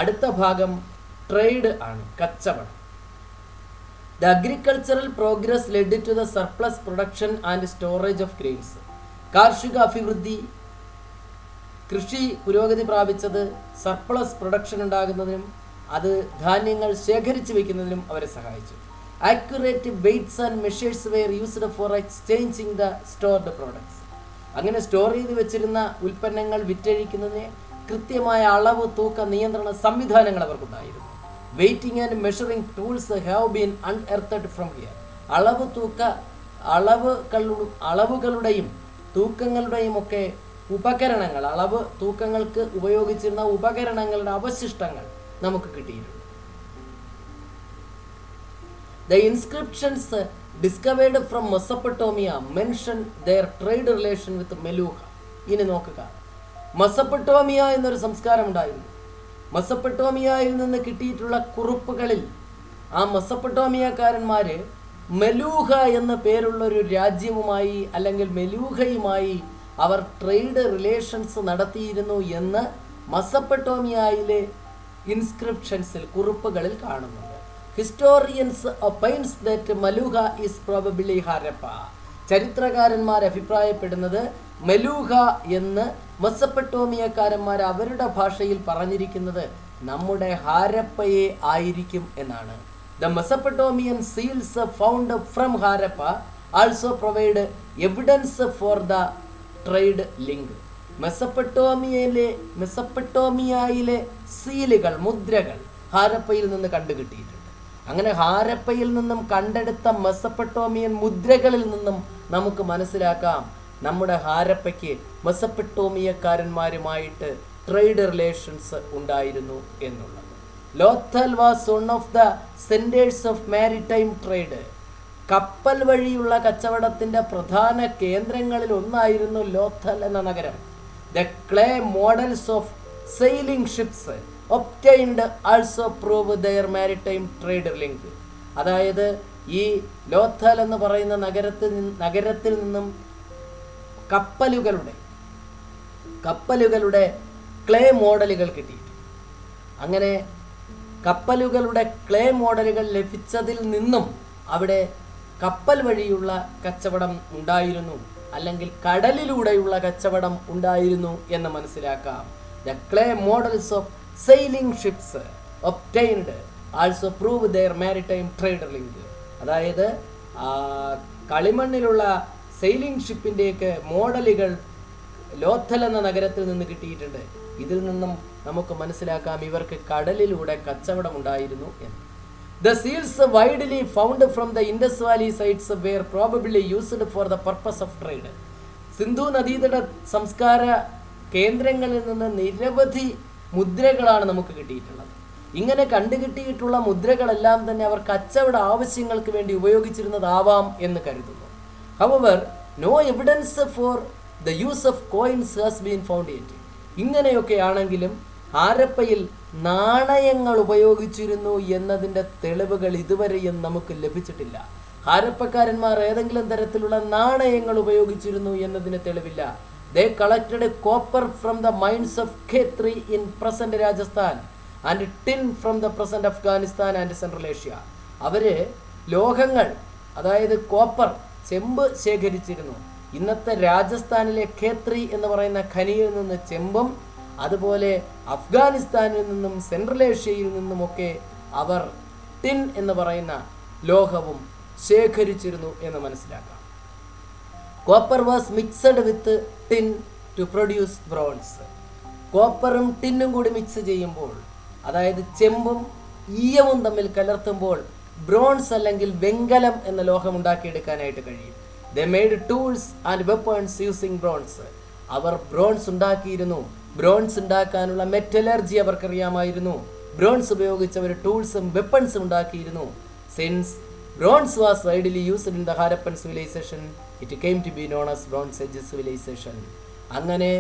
അടുത്ത ഭാഗം ട്രേഡ് ആണ്, കച്ചവടം. The agricultural progress led to the surplus production and storage of grains. കാർഷിക അഭിവൃദ്ധി, കൃഷി പുരോഗതി പ്രാപിച്ചത് സർപ്ലസ് പ്രൊഡക്ഷൻ ഉണ്ടാകുന്നതിനും അത് ധാന്യങ്ങൾ ശേഖരിച്ചു വയ്ക്കുന്നതിനും അവരെ സഹായിച്ചു. Accurate weights and measures were used for exchanging the stored products. അങ്ങനെ സ്റ്റോർ ചെയ്ത് വെച്ചിരുന്ന ഉൽപ്പന്നങ്ങൾ വിറ്റഴിക്കുന്നതിന് കൃത്യമായ അളവ് തൂക്ക നിയന്ത്രണ സംവിധാനങ്ങൾ അവർക്കുണ്ടായിരുന്നു. Weighing and measuring tools have been unearthed from here. അളവുകളുടെയും തൂക്കങ്ങളുടെയും ഒക്കെ ഉപകരണങ്ങൾ, തൂക്കങ്ങൾക്ക് ഉപയോഗിച്ചിരുന്ന ഉപകരണങ്ങളുടെ അവശിഷ്ടങ്ങൾ നമുക്ക് കിട്ടിയിട്ടുണ്ട്. The inscriptions discovered from Mesopotamia mention their trade relation with Meluha. ഇനി നോക്കുക, മെസപ്പൊട്ടോമിയ എന്നൊരു സംസ്കാരം ഉണ്ടായിരുന്നു. മെസപ്പൊട്ടോമിയയിൽ നിന്ന് കിട്ടിയിട്ടുള്ള കുറിപ്പുകളിൽ ആ മെസപ്പൊട്ടോമിയക്കാരന്മാർ മെലൂഹ എന്ന പേരുള്ളൊരു രാജ്യവുമായി അല്ലെങ്കിൽ മെലൂഹയുമായി അവർ ട്രേഡ് റിലേഷൻസ് നടത്തിയിരുന്നു എന്ന് മെസപ്പൊട്ടോമിയയിലെ ഇൻസ്ക്രിപ്ഷൻസിൽ, കുറിപ്പുകളിൽ കാണുന്നുണ്ട്. Historians opines that Meluhha is probably Harappa. ചരിത്രകാരന്മാർ അഭിപ്രായപ്പെടുന്നത് മെലൂഹ എന്ന് മെസപ്പൊട്ടോമിയക്കാരന്മാർ അവരുടെ ഭാഷയിൽ പറഞ്ഞിരിക്കുന്നത് നമ്മുടെ ഹാരപ്പയെ ആയിരിക്കും എന്നാണ്. The Mesopotamian seals found from Harappa also provide evidence for the trade link. മെസപ്പൊട്ടോമിയയിലെ സീലുകൾ, മുദ്രകൾ ഹാരപ്പയിൽ നിന്ന് കണ്ടുകിട്ടിയിട്ടുണ്ട്. അങ്ങനെ ഹാരപ്പയിൽ നിന്നും കണ്ടെടുത്ത മെസപ്പൊട്ടോമിയൻ മുദ്രകളിൽ നിന്നും നമുക്ക് മനസ്സിലാക്കാം നമ്മുടെ ഹാരപ്പയ്ക്ക് മെസപ്പൊട്ടോമിയക്കാരന്മാരുമായിട്ട് ട്രേഡ് റിലേഷൻസ് ഉണ്ടായിരുന്നു എന്നുള്ളത്. Lothal was one of the centres of maritime trade. കപ്പൽ വഴിയുള്ള കച്ചവടത്തിൻ്റെ പ്രധാന കേന്ദ്രങ്ങളിൽ ഒന്നായിരുന്നു ലോത്തൽ എന്ന നഗരം. The clay models of sailing ships obtained also prove their maritime trade link. അതായത് ഈ ലോഥൽ എന്ന് പറയുന്ന നഗരത്തിൽ നിന്നും കപ്പലുകളുടെ ക്ലേ മോഡലുകൾ കിട്ടിയിട്ടുണ്ട്. അങ്ങനെ കപ്പലുകളുടെ ക്ലേ മോഡലുകൾ ലഭിച്ചതിൽ നിന്നും അവിടെ കപ്പൽ വഴിയുള്ള കച്ചവടം ഉണ്ടായിരുന്നു, അല്ലെങ്കിൽ കടലിലൂടെയുള്ള കച്ചവടം ഉണ്ടായിരുന്നു എന്ന് മനസ്സിലാക്കാം. The clay models of sailing ships obtained also prove their maritime trade link. അതായത് കളിമണ്ണിലുള്ള സെയിലിംഗ് ഷിപ്പിൻ്റെയൊക്കെ മോഡലുകൾ ലോഥൽ എന്ന നഗരത്തിൽ നിന്ന് കിട്ടിയിട്ടുണ്ട്. ഇതിൽ നിന്നും നമുക്ക് മനസ്സിലാക്കാം ഇവർക്ക് കടലിലൂടെ കച്ചവടം ഉണ്ടായിരുന്നു എന്ന്. The seals widely found from the Indus Valley sites were probably used for the purpose of trade. Sindhu നദീതട സംസ്കാര കേന്ദ്രങ്ങളിൽ നിന്ന് നിരവധി മുദ്രകളാണ് നമുക്ക് കിട്ടിയിട്ടുള്ളത്. ഇങ്ങനെ കണ്ടുകിട്ടിയിട്ടുള്ള മുദ്രകളെല്ലാം തന്നെ അവർ കച്ചവട ആവശ്യങ്ങൾക്ക് വേണ്ടി ഉപയോഗിച്ചിരുന്നതാവാം എന്ന് കരുതുന്നു. However, no evidence for the use of coins has been found yet. ഇങ്ങനെയൊക്കെയാണെങ്കിലും ഹാരപ്പയിൽ നാണയങ്ങൾ ഉപയോഗിച്ചിരുന്നു എന്നതിൻ്റെ തെളിവുകൾ ഇതുവരെയും നമുക്ക് ലഭിച്ചിട്ടില്ല. ഹാരപ്പക്കാരന്മാർ ഏതെങ്കിലും തരത്തിലുള്ള നാണയങ്ങൾ ഉപയോഗിച്ചിരുന്നു എന്നതിന് തെളിവില്ല. They collected copper from the mines of Khetri in present Rajasthan and tin from the present Afghanistan and Central Asia. അവര് ലോഹങ്ങൾ, അതായത് കോപ്പർ, ചെമ്പ് ശേഖരിച്ചിരുന്നു. ഇന്നത്തെ രാജസ്ഥാനിലെ ഖേത്രി എന്ന് പറയുന്ന ഖനിയിൽ നിന്ന് ചെമ്പും അതുപോലെ അഫ്ഗാനിസ്ഥാനിൽ നിന്നും സെൻട്രൽ ഏഷ്യയിൽ നിന്നുമൊക്കെ അവർ ടിൻ എന്ന് പറയുന്ന ലോഹവും ശേഖരിച്ചിരുന്നു എന്ന് മനസ്സിലാക്കാം. Copper was mixed with tin to produce bronze. കോപ്പറും ടിന്നും കൂടി മിക്സ് ചെയ്യുമ്പോൾ, അതായത് ചെമ്പും ഈയവും തമ്മിൽ കലർത്തുമ്പോൾ ബ്രോൺസ് അല്ലെങ്കിൽ വെങ്കലം എന്ന ലോഹം ഉണ്ടാക്കിയെടുക്കാനായിട്ട് കഴിയും. They made tools and weapons using bronze. അവർ ബ്രോൺസ് ഉണ്ടാക്കിയിരുന്നു. ബ്രോൺസ് ഉണ്ടാക്കാനുള്ള മെറ്റലർജി അവർക്കറിയാമായിരുന്നു. ബ്രോൺസ് ഉപയോഗിച്ച് അവർ ടൂൾസും വെപ്പൺസും ഉണ്ടാക്കിയിരുന്നു. Since bronze was widely used in the Harappan civilization, it came to be known as Bronze Age civilization. അങ്ങനെ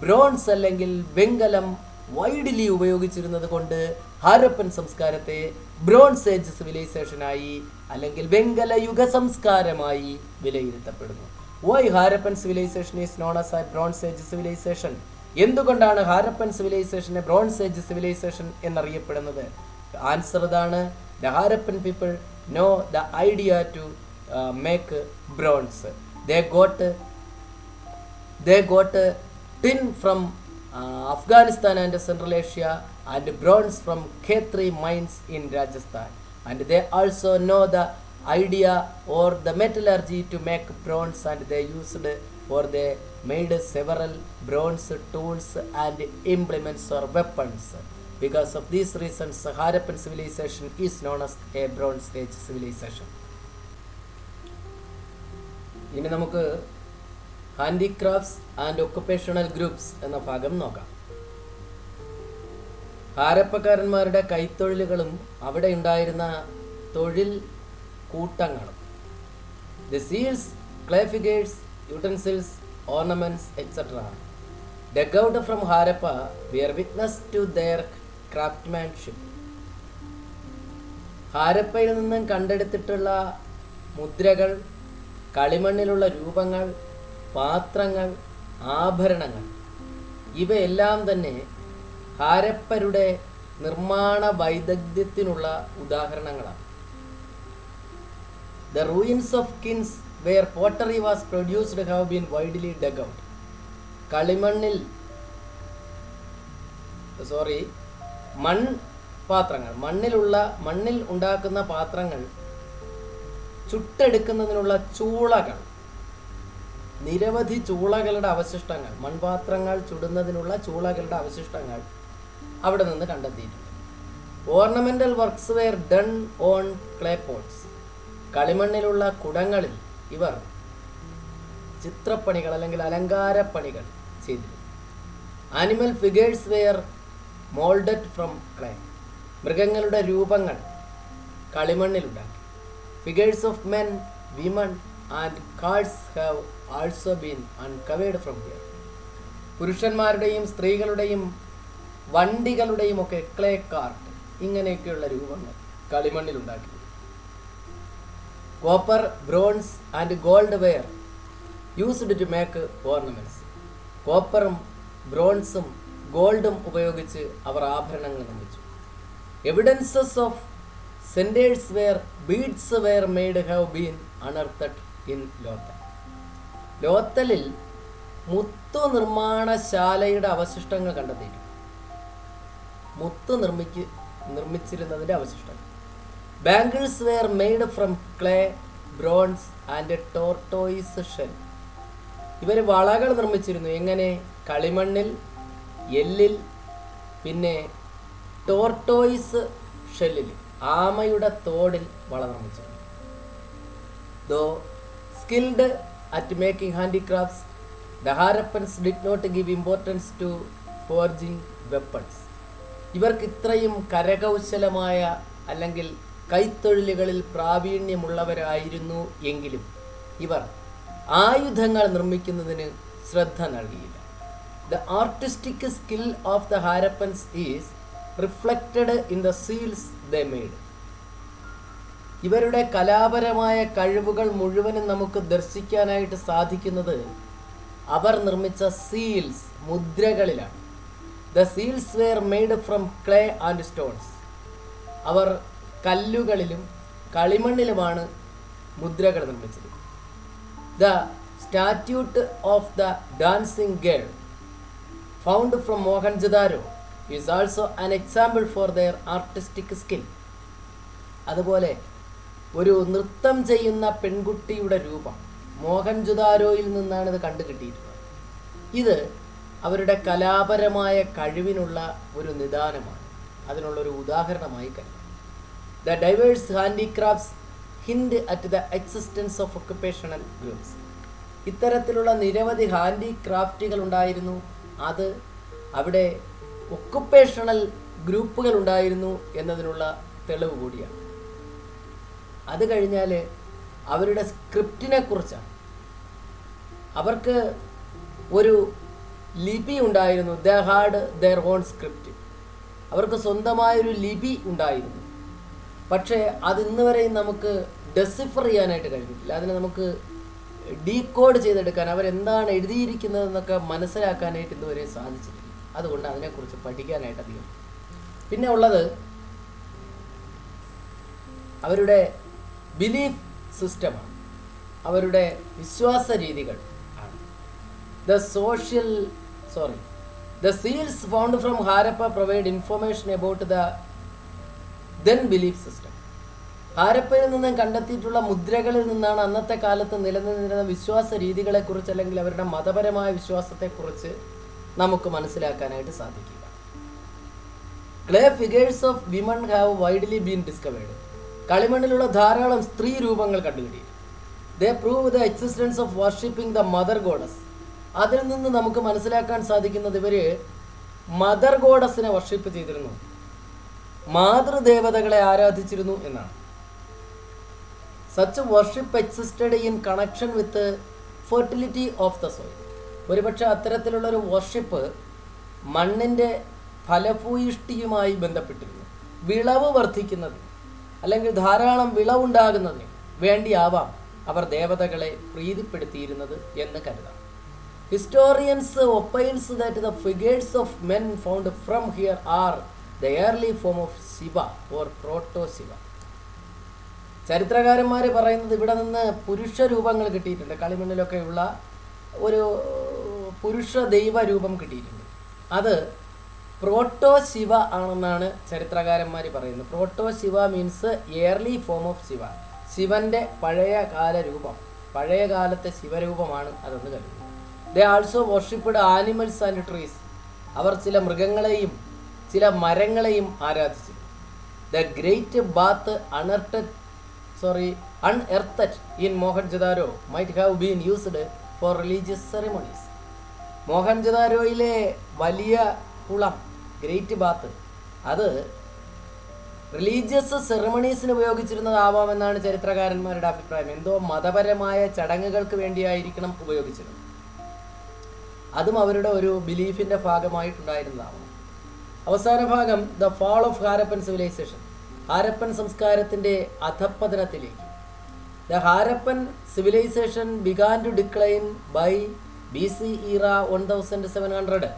ബ്രോൺസ് അല്ലെങ്കിൽ വെങ്കലം വൈഡ്ലി ഉപയോഗിച്ചിരുന്നത് കൊണ്ട് ഹാരപ്പൻ സംസ്കാരത്തെ ബ്രോൺസ് ഏജ് സിവിലൈസേഷനായി അല്ലെങ്കിൽ വെങ്കല യുഗ സംസ്കാരമായി വിലയിരുത്തപ്പെടുന്നു. Why Harappan civilization is known as a bronze age civilization? എന്തുകൊണ്ടാണ് ഹാരപ്പൻ സിവിലൈസേഷനെ ബ്രോൺസ് ഏജ് സിവിലൈസേഷൻ എന്നറിയപ്പെടുന്നത്? ആൻസർ ഇതാണ്. The Harappan people know the idea to make bronze. They got tin from Afghanistan and Central Asia and bronze from Khetri mines in Rajasthan, and they also know the idea or the metallurgy to make bronze, and they used or they made several bronze tools and implements or weapons. Because of these reasons, Harappan civilization is known as a Bronze Age civilization. ഇനി നമുക്ക് ഹാൻഡിക്രാഫ്റ്റ്സ് ആൻഡ് ഒക്കുപേഷണൽ ഗ്രൂപ്പ്സ് എന്ന ഭാഗം നോക്കാം. ഹാരപ്പക്കാരന്മാരുടെ കൈത്തൊഴിലുകളും അവിടെ ഉണ്ടായിരുന്ന തൊഴിൽ കൂട്ടങ്ങളും. The seals, clay figures, utensils, ornaments etcetera dug out from Harappa were witness to their craftsmanship. ഹാരപ്പയിൽ നിന്നും കണ്ടെടുത്തിട്ടുള്ള മുദ്രകൾ, കളിമണ്ണിലുള്ള രൂപങ്ങൾ, പാത്രങ്ങൾ, ആഭരണങ്ങൾ ഇവയെല്ലാം തന്നെ ഹാരപ്പരുടെ നിർമ്മാണ വൈദഗ്ധ്യത്തിനുള്ള ഉദാഹരണങ്ങളാണ്. The ruins of Kins where pottery was produced have been widely dug out. മൺപാത്രങ്ങൾ, മണ്ണിൽ ഉണ്ടാക്കുന്ന പാത്രങ്ങൾ, ചുട്ടെടുക്കുന്നതിനുള്ള ചൂളകൾ, നിരവധി ചൂളകളുടെ അവശിഷ്ടങ്ങൾ, മൺപാത്രങ്ങൾ ചുടുന്നതിനുള്ള ചൂളകളുടെ അവശിഷ്ടങ്ങൾ അവിടെ നിന്ന് കണ്ടെത്തിയിട്ടുണ്ട്. Ornamental works were done on clay pots. കളിമണ്ണിലുള്ള കുടങ്ങളിൽ ഇവർ ചിത്രപ്പണികൾ അല്ലെങ്കിൽ അലങ്കാരപ്പണികൾ ചെയ്തിരുന്നു. Animal figures were moulded from clay. മൃഗങ്ങളുടെ രൂപങ്ങൾ കളിമണ്ണിലുണ്ടാക്കി. Figures of men, women and carts have also been uncovered from here. പുരുഷന്മാരുടെയും സ്ത്രീകളുടെയും വണ്ടികളുടെയും ഒക്കെ ക്ലേ കാർട്ട്, ഇങ്ങനെയൊക്കെയുള്ള രൂപങ്ങൾ കളിമണ്ണിലുണ്ടാക്കി. Copper, bronze and gold were used to make ornaments. കോപ്പറും ബ്രോൺസും ഗോൾഡും ഉപയോഗിച്ച് അവർ ആഭരണങ്ങൾ നിർമ്മിച്ചു. Evidences of centres where beads were made have been unearthed in Lothal. ലോത്തലിൽ മുത്തു നിർമ്മാണശാലയുടെ അവശിഷ്ടങ്ങൾ കണ്ടെത്തിയിട്ടുണ്ട്. മുത്ത് നിർമ്മിച്ചിരുന്നതിൻ്റെ അവശിഷ്ടങ്ങൾ. Bangles were made from clay, bronze and tortoise shell. ഇവർ വളകൾ നിർമ്മിച്ചിരുന്നു. എങ്ങനെ? കളിമണ്ണിൽ, എല്ലിൽ, പിന്നെ ടോർട്ടോയിസ് ഷെല്ലിൽ, ആമയുടെ തോടിൽ വള നിർമ്മിച്ചിരുന്നു. Though skilled at making handicrafts, the Harappans did not give importance to forging weapons. ഇവർക്ക് ഇത്രയും കരകൗശലമായ അല്ലെങ്കിൽ കൈത്തൊഴിലുകളിൽ പ്രാവീണ്യമുള്ളവരായിരുന്നു എങ്കിലും ഇവർ ആയുധങ്ങൾ നിർമ്മിക്കുന്നതിന് ശ്രദ്ധ നൽകിയില്ല. The artistic skill of the Harappans is reflected in the seals they made. ഇവരുടെ കലാപരമായ കഴിവുകൾ മുഴുവനും നമുക്ക് ദർശിക്കാനായിട്ട് സാധിക്കുന്നത് അവർ നിർമ്മിച്ച സീൽസ്, മുദ്രകളിലാണ്. The seals were made from clay and stones. അവർ കല്ലുകളിലും കളിമണ്ണിലുമാണ് മുദ്രകൾ നിർമ്മിച്ചത്. The statue of the dancing girl found from Mohenjo-daro is also an example for their artistic skill. അതുപോലെ ഒരു നൃത്തം ചെയ്യുന്ന പെൺകുട്ടിയുടെ രൂപം മോഹൻജദാരോയിൽ നിന്നാണ് ഇത് കണ്ടുകിട്ടിയിട്ടുള്ളത്. ഇത് അവരുടെ കലാപരമായ കഴിവിനുള്ള ഒരു നിദാനമാണ്, അതിനുള്ളൊരു ഉദാഹരണമായി കരുതാം. The diverse handicrafts hint at the existence of occupational groups. ഇത്തരത്തിലുള്ള നിരവധി ഹാൻഡിക്രാഫ്റ്റുകൾ ഉണ്ടായിരുന്നു. അത് അവിടെ ഒക്കുപ്പേഷണൽ ഗ്രൂപ്പുകൾ ഉണ്ടായിരുന്നു എന്നതിനുള്ള തെളിവ് കൂടിയാണ്. അത് കഴിഞ്ഞാൽ അവരുടെ സ്ക്രിപ്റ്റിനെ കുറിച്ചാണ്. അവർക്ക് ഒരു ലിപി ഉണ്ടായിരുന്നു. They had their own script. അവർക്ക് സ്വന്തമായൊരു ലിപി ഉണ്ടായിരുന്നു. പക്ഷേ അതിന്ന് വരെയും നമുക്ക് ഡെസിഫർ ചെയ്യാനായിട്ട് കഴിഞ്ഞിട്ടില്ല. അതിനെ നമുക്ക് ഡീകോഡ് ചെയ്തെടുക്കാൻ, അവരെന്താണ് എഴുതിയിരിക്കുന്നതെന്നൊക്കെ മനസ്സിലാക്കാനായിട്ട് ഇന്നുവരെ സാധിച്ചിട്ടില്ല. അതുകൊണ്ട് അതിനെക്കുറിച്ച് പഠിക്കാനായിട്ട് അധികം. പിന്നെ ഉള്ളത് അവരുടെ ബിലീഫ് സിസ്റ്റമാണ്, അവരുടെ വിശ്വാസ രീതികൾ ആണ്. The seals found from Harappa provide information about the then belief system. ഹാരപ്പയിൽ നിന്നും കണ്ടെത്തിയിട്ടുള്ള മുദ്രകളിൽ നിന്നാണ് അന്നത്തെ കാലത്ത് നിലനിന്നിരുന്ന വിശ്വാസ രീതികളെക്കുറിച്ച് അല്ലെങ്കിൽ അവരുടെ മതപരമായ വിശ്വാസത്തെക്കുറിച്ച് നമുക്ക് മനസ്സിലാക്കാനായിട്ട് സാധിക്കുക. Clay figures of women have widely been discovered. കളിമണ്ണിലുള്ള ധാരാളം സ്ത്രീ രൂപങ്ങൾ കണ്ടുകിട്ടി. They prove the existence of worshipping the mother goddess. അതിൽ നിന്ന് നമുക്ക് മനസ്സിലാക്കാൻ സാധിക്കുന്നത് ഇവര് മദർ ഗോഡസിനെ വർഷിപ്പ് ചെയ്തിരുന്നു, മാതൃദേവതകളെ ആരാധിച്ചിരുന്നു എന്നാണ്. Such worship existed in connection with fertility of the soil. ഒരുപക്ഷെ അത്തരത്തിലുള്ളൊരു വർഷിപ്പ് മണ്ണിൻ്റെ ഫലഭൂയിഷ്ടിയുമായി ബന്ധപ്പെട്ടിരുന്നു. വിളവ് വർദ്ധിക്കുന്നതിന് അല്ലെങ്കിൽ ധാരാളം വിളവുണ്ടാകുന്നതിന് വേണ്ടിയാവാം അവർ ദേവതകളെ പ്രീതിപ്പെടുത്തിയിരുന്നത് എന്ന് കരുതാം. Historians opines that the figures of men found from here are the early form of Shiva or proto Shiva. ചരിത്രകാരന്മാർ പറയുന്നത് ഇവിടെ നിന്ന് പുരുഷ രൂപങ്ങൾ കിട്ടിയിട്ടുണ്ട്. കളിമണ്ണിലൊക്കെയുള്ള ഒരു പുരുഷ ദൈവ രൂപം കിട്ടിയിട്ടുണ്ട്. അത് പ്രോട്ടോ ശിവ ആണെന്നാണ് ചരിത്രകാരന്മാർ പറയുന്നത്. Proto Shiva means early form of Shiva. ശിവൻ്റെ പഴയകാല രൂപം, പഴയ കാലത്തെ ശിവരൂപമാണ് അതെന്ന് കരുതുന്നു. They also worshipped animals and trees. അവർ ചില മൃഗങ്ങളെയും ചില മരങ്ങളെയും ആരാധിച്ചിരുന്നു. The great bath unearthed in Mohenjo-daro might have been used for religious ceremonies. മോഹൻജദാരോയിലെ വലിയ കുളം, ഗ്രേറ്റ് ബാത്ത്, അത് റിലീജിയസ് സെറമണീസിന് ഉപയോഗിച്ചിരുന്നതാവാമെന്നാണ് ചരിത്രകാരന്മാരുടെ അഭിപ്രായം. എന്തോ മതപരമായ ചടങ്ങുകൾക്ക് വേണ്ടിയായിരിക്കണം ഉപയോഗിച്ചിരുന്നത്. അതും അവരുടെ ഒരു ബിലീഫിൻ്റെ ഭാഗമായിട്ടുണ്ടായിരുന്നതാവാം. അവസാന ഭാഗം the fall of Harappan civilisation, Harappan സംസ്കാരത്തിൻ്റെ അധപ്പതനത്തിലേക്ക്. The Harappan civilisation began to decline by BC era 1700.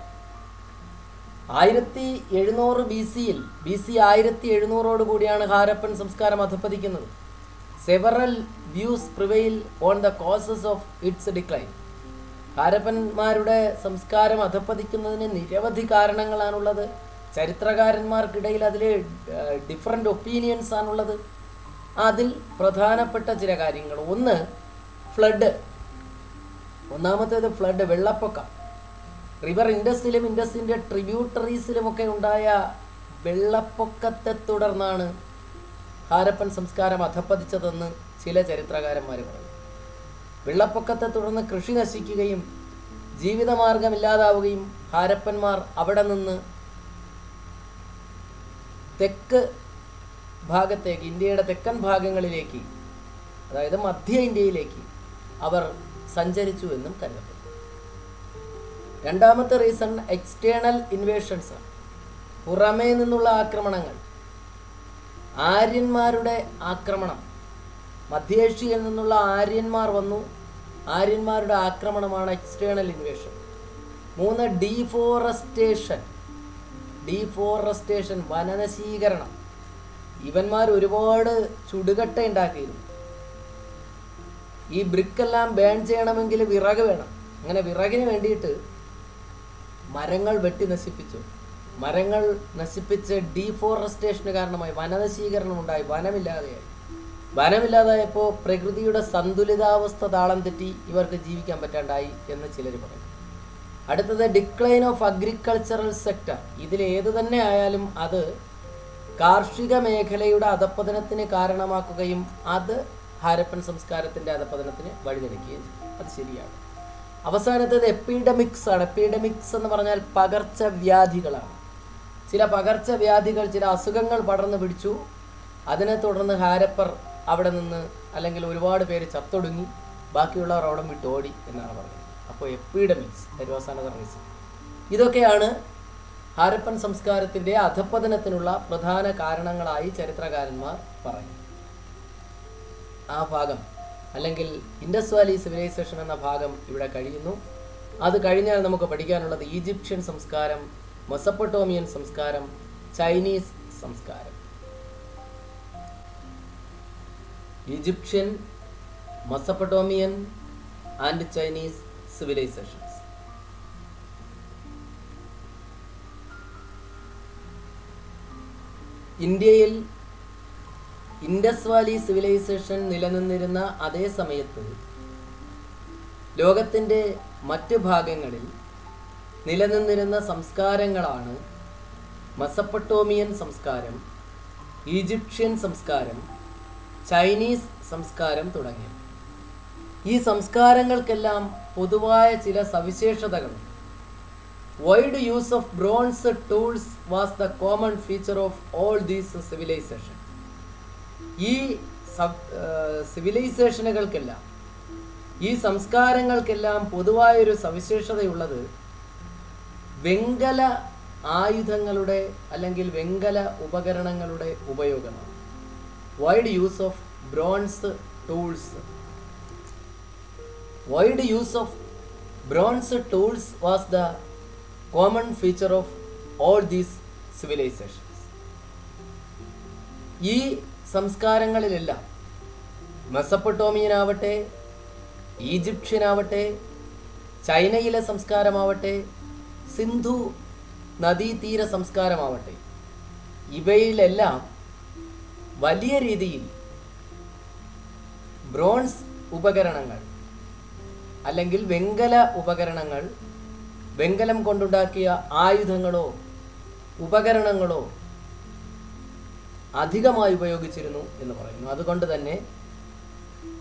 1700 BC 1700 കൂടിയാണ് ഹാരപ്പൻ സംസ്കാരം അധപ്പതിക്കുന്നത്. Several views prevail on the causes of its decline. ഹാരപ്പന്മാരുടെ സംസ്കാരം അധപ്പതിക്കുന്നതിന് നിരവധി കാരണങ്ങളാണുള്ളത്. ചരിത്രകാരന്മാർക്കിടയിൽ അതിൽ ഡിഫറെൻ്റ് ഒപ്പീനിയൻസ് ആണുള്ളത്. അതിൽ പ്രധാനപ്പെട്ട ചില കാര്യങ്ങൾ, ഒന്ന് ഫ്ലഡ്. ഒന്നാമത്തേത് ഫ്ലഡ്, വെള്ളപ്പൊക്കം. റിവർ ഇൻഡസിലും ഇൻഡസിൻ്റെ ട്രിബ്യൂട്ടറീസിലുമൊക്കെ ഉണ്ടായ വെള്ളപ്പൊക്കത്തെ തുടർന്നാണ് ഹാരപ്പൻ സംസ്കാരം അധപ്പതിച്ചതെന്ന് ചില ചരിത്രകാരന്മാർ പറയും. വെള്ളപ്പൊക്കത്തെ തുടർന്ന് കൃഷി നശിക്കുകയും ജീവിതമാർഗമില്ലാതാവുകയും ഹാരപ്പന്മാർ അവിടെ നിന്ന് തെക്ക് ഭാഗത്തേക്ക്, ഇന്ത്യയുടെ തെക്കൻ ഭാഗങ്ങളിലേക്ക്, അതായത് മധ്യ ഇന്ത്യയിലേക്ക് അവർ സഞ്ചരിച്ചു എന്നും കരുതപ്പെടുന്നു. രണ്ടാമത്തെ റീസൺ എക്സ്റ്റേണൽ ഇൻവേഷൻസ്, പുറമേ നിന്നുള്ള ആക്രമണങ്ങൾ. ആര്യന്മാരുടെ ആക്രമണം, മധ്യേഷ്യയിൽ നിന്നുള്ള ആര്യന്മാർ വന്നു, ആര്യന്മാരുടെ ആക്രമണമാണ് എക്സ്റ്റേണൽ ഇൻവേഷൻ. 3, ഡീഫോറസ്റ്റേഷൻ, വനനശീകരണം. ഇവന്മാർ ഒരുപാട് ചുടുകട്ട ഉണ്ടാക്കിയിരുന്നു. ഈ ബ്രിക്കെല്ലാം ബേൺ ചെയ്യണമെങ്കിൽ വിറക് വേണം. അങ്ങനെ വിറകിന് വേണ്ടിയിട്ട് മരങ്ങൾ വെട്ടി നശിപ്പിച്ചു. മരങ്ങൾ നശിപ്പിച്ച് ഡീഫോറസ്റ്റേഷന് കാരണമായി വനനശീകരണം ഉണ്ടായി, വനമില്ലാതെയായി. വനമില്ലാതായപ്പോൾ പ്രകൃതിയുടെ സന്തുലിതാവസ്ഥ താളം തെറ്റി ഇവർക്ക് ജീവിക്കാൻ പറ്റാണ്ടായി എന്ന് ചിലർ പറയും. അടുത്തത് ഡിക്ലൈൻ ഓഫ് അഗ്രികൾച്ചറൽ സെക്ടർ. ഇതിലേത് തന്നെ ആയാലും അത് കാർഷിക മേഖലയുടെ അധപ്പതനത്തിന് കാരണമാക്കുകയും അത് ഹാരപ്പൻ സംസ്കാരത്തിൻ്റെ അധപ്പതനത്തിന് വഴിതെളിക്കുകയും ചെയ്യും. അത് ശരിയാണ്. അവസാനത്തേത് എപ്പിഡമിക്സ് ആണ്. എപ്പിഡമിക്സ് എന്ന് പറഞ്ഞാൽ പകർച്ചവ്യാധികളാണ്. ചില പകർച്ചവ്യാധികൾ, ചില അസുഖങ്ങൾ പടർന്നു പിടിച്ചു. അതിനെ തുടർന്ന് ഹാരപ്പർ അവിടെ നിന്ന്, അല്ലെങ്കിൽ ഒരുപാട് പേര് ചത്തൊടുങ്ങി, ബാക്കിയുള്ളവർ അവിടെ വിട്ട് ഓടി എന്നാണ് പറയുന്നത്. അപ്പോൾ എപ്പിഡമിക്സ് അവസാനത്തെ റീസൺ. ഇതൊക്കെയാണ് ഹാരപ്പൻ സംസ്കാരത്തിൻ്റെ അധപ്പതനത്തിനുള്ള പ്രധാന കാരണങ്ങളായി ചരിത്രകാരന്മാർ പറയുന്നു. ആ ഭാഗം, അല്ലെങ്കിൽ ഇൻഡസ് വാലി സിവിലൈസേഷൻ എന്ന ഭാഗം ഇവിടെ കഴിയുന്നു. അത് കഴിഞ്ഞാൽ നമുക്ക് പഠിക്കാനുള്ളത് ഈജിപ്ഷ്യൻ സംസ്കാരം, മെസപ്പൊട്ടോമിയൻ സംസ്കാരം, ചൈനീസ് സംസ്കാരം. Egyptian, Mesopotamian and Chinese civilisations. ഇന്ത്യയിൽ ഇൻഡസ് വാലി സിവിലൈസേഷൻ നിലനിന്നിരുന്ന അതേ സമയത്ത് ലോകത്തിൻ്റെ മറ്റ് ഭാഗങ്ങളിൽ നിലനിന്നിരുന്ന സംസ്കാരങ്ങളാണ് മെസപ്പൊട്ടോമിയൻ സംസ്കാരം, ഈജിപ്ഷ്യൻ സംസ്കാരം, ചൈനീസ് സംസ്കാരം തുടങ്ങിയവ. ഈ സംസ്കാരങ്ങൾക്കെല്ലാം പൊതുവായ ചില സവിശേഷതകളുണ്ട്. Wide use of bronze tools was the common feature of all these civilizations. ഈ സിവിലൈസേഷനുകൾക്കെല്ലാം, ഈ സംസ്കാരങ്ങൾക്കെല്ലാം പൊതുവായൊരു സവിശേഷതയുള്ളത് വെങ്കല ആയുധങ്ങളുടെ അല്ലെങ്കിൽ വെങ്കല ഉപകരണങ്ങളുടെ ഉപയോഗമാണ്. Wide use of bronze tools. Wide use of bronze tools was the common feature of all these civilizations. ഈ സംസ്കാരങ്ങളിലെല്ലാം, മെസപ്പൊട്ടോമിയൻ ആവട്ടെ, ഈജിപ്ഷ്യൻ ആവട്ടെ, ചൈനയിലെ സംസ്കാരമാവട്ടെ, സിന്ധു നദീതീര സംസ്കാരമാവട്ടെ, ഇവയിലെല്ലാം വലിയ രീതിയിൽ ബ്രോൺസ് ഉപകരണങ്ങൾ അല്ലെങ്കിൽ വെങ്കല ഉപകരണങ്ങൾ, വെങ്കലം കൊണ്ടുണ്ടാക്കിയ ആയുധങ്ങളോ ഉപകരണങ്ങളോ അധികമായി ഉപയോഗിച്ചിരുന്നു എന്ന് പറയുന്നു. അതുകൊണ്ട് തന്നെ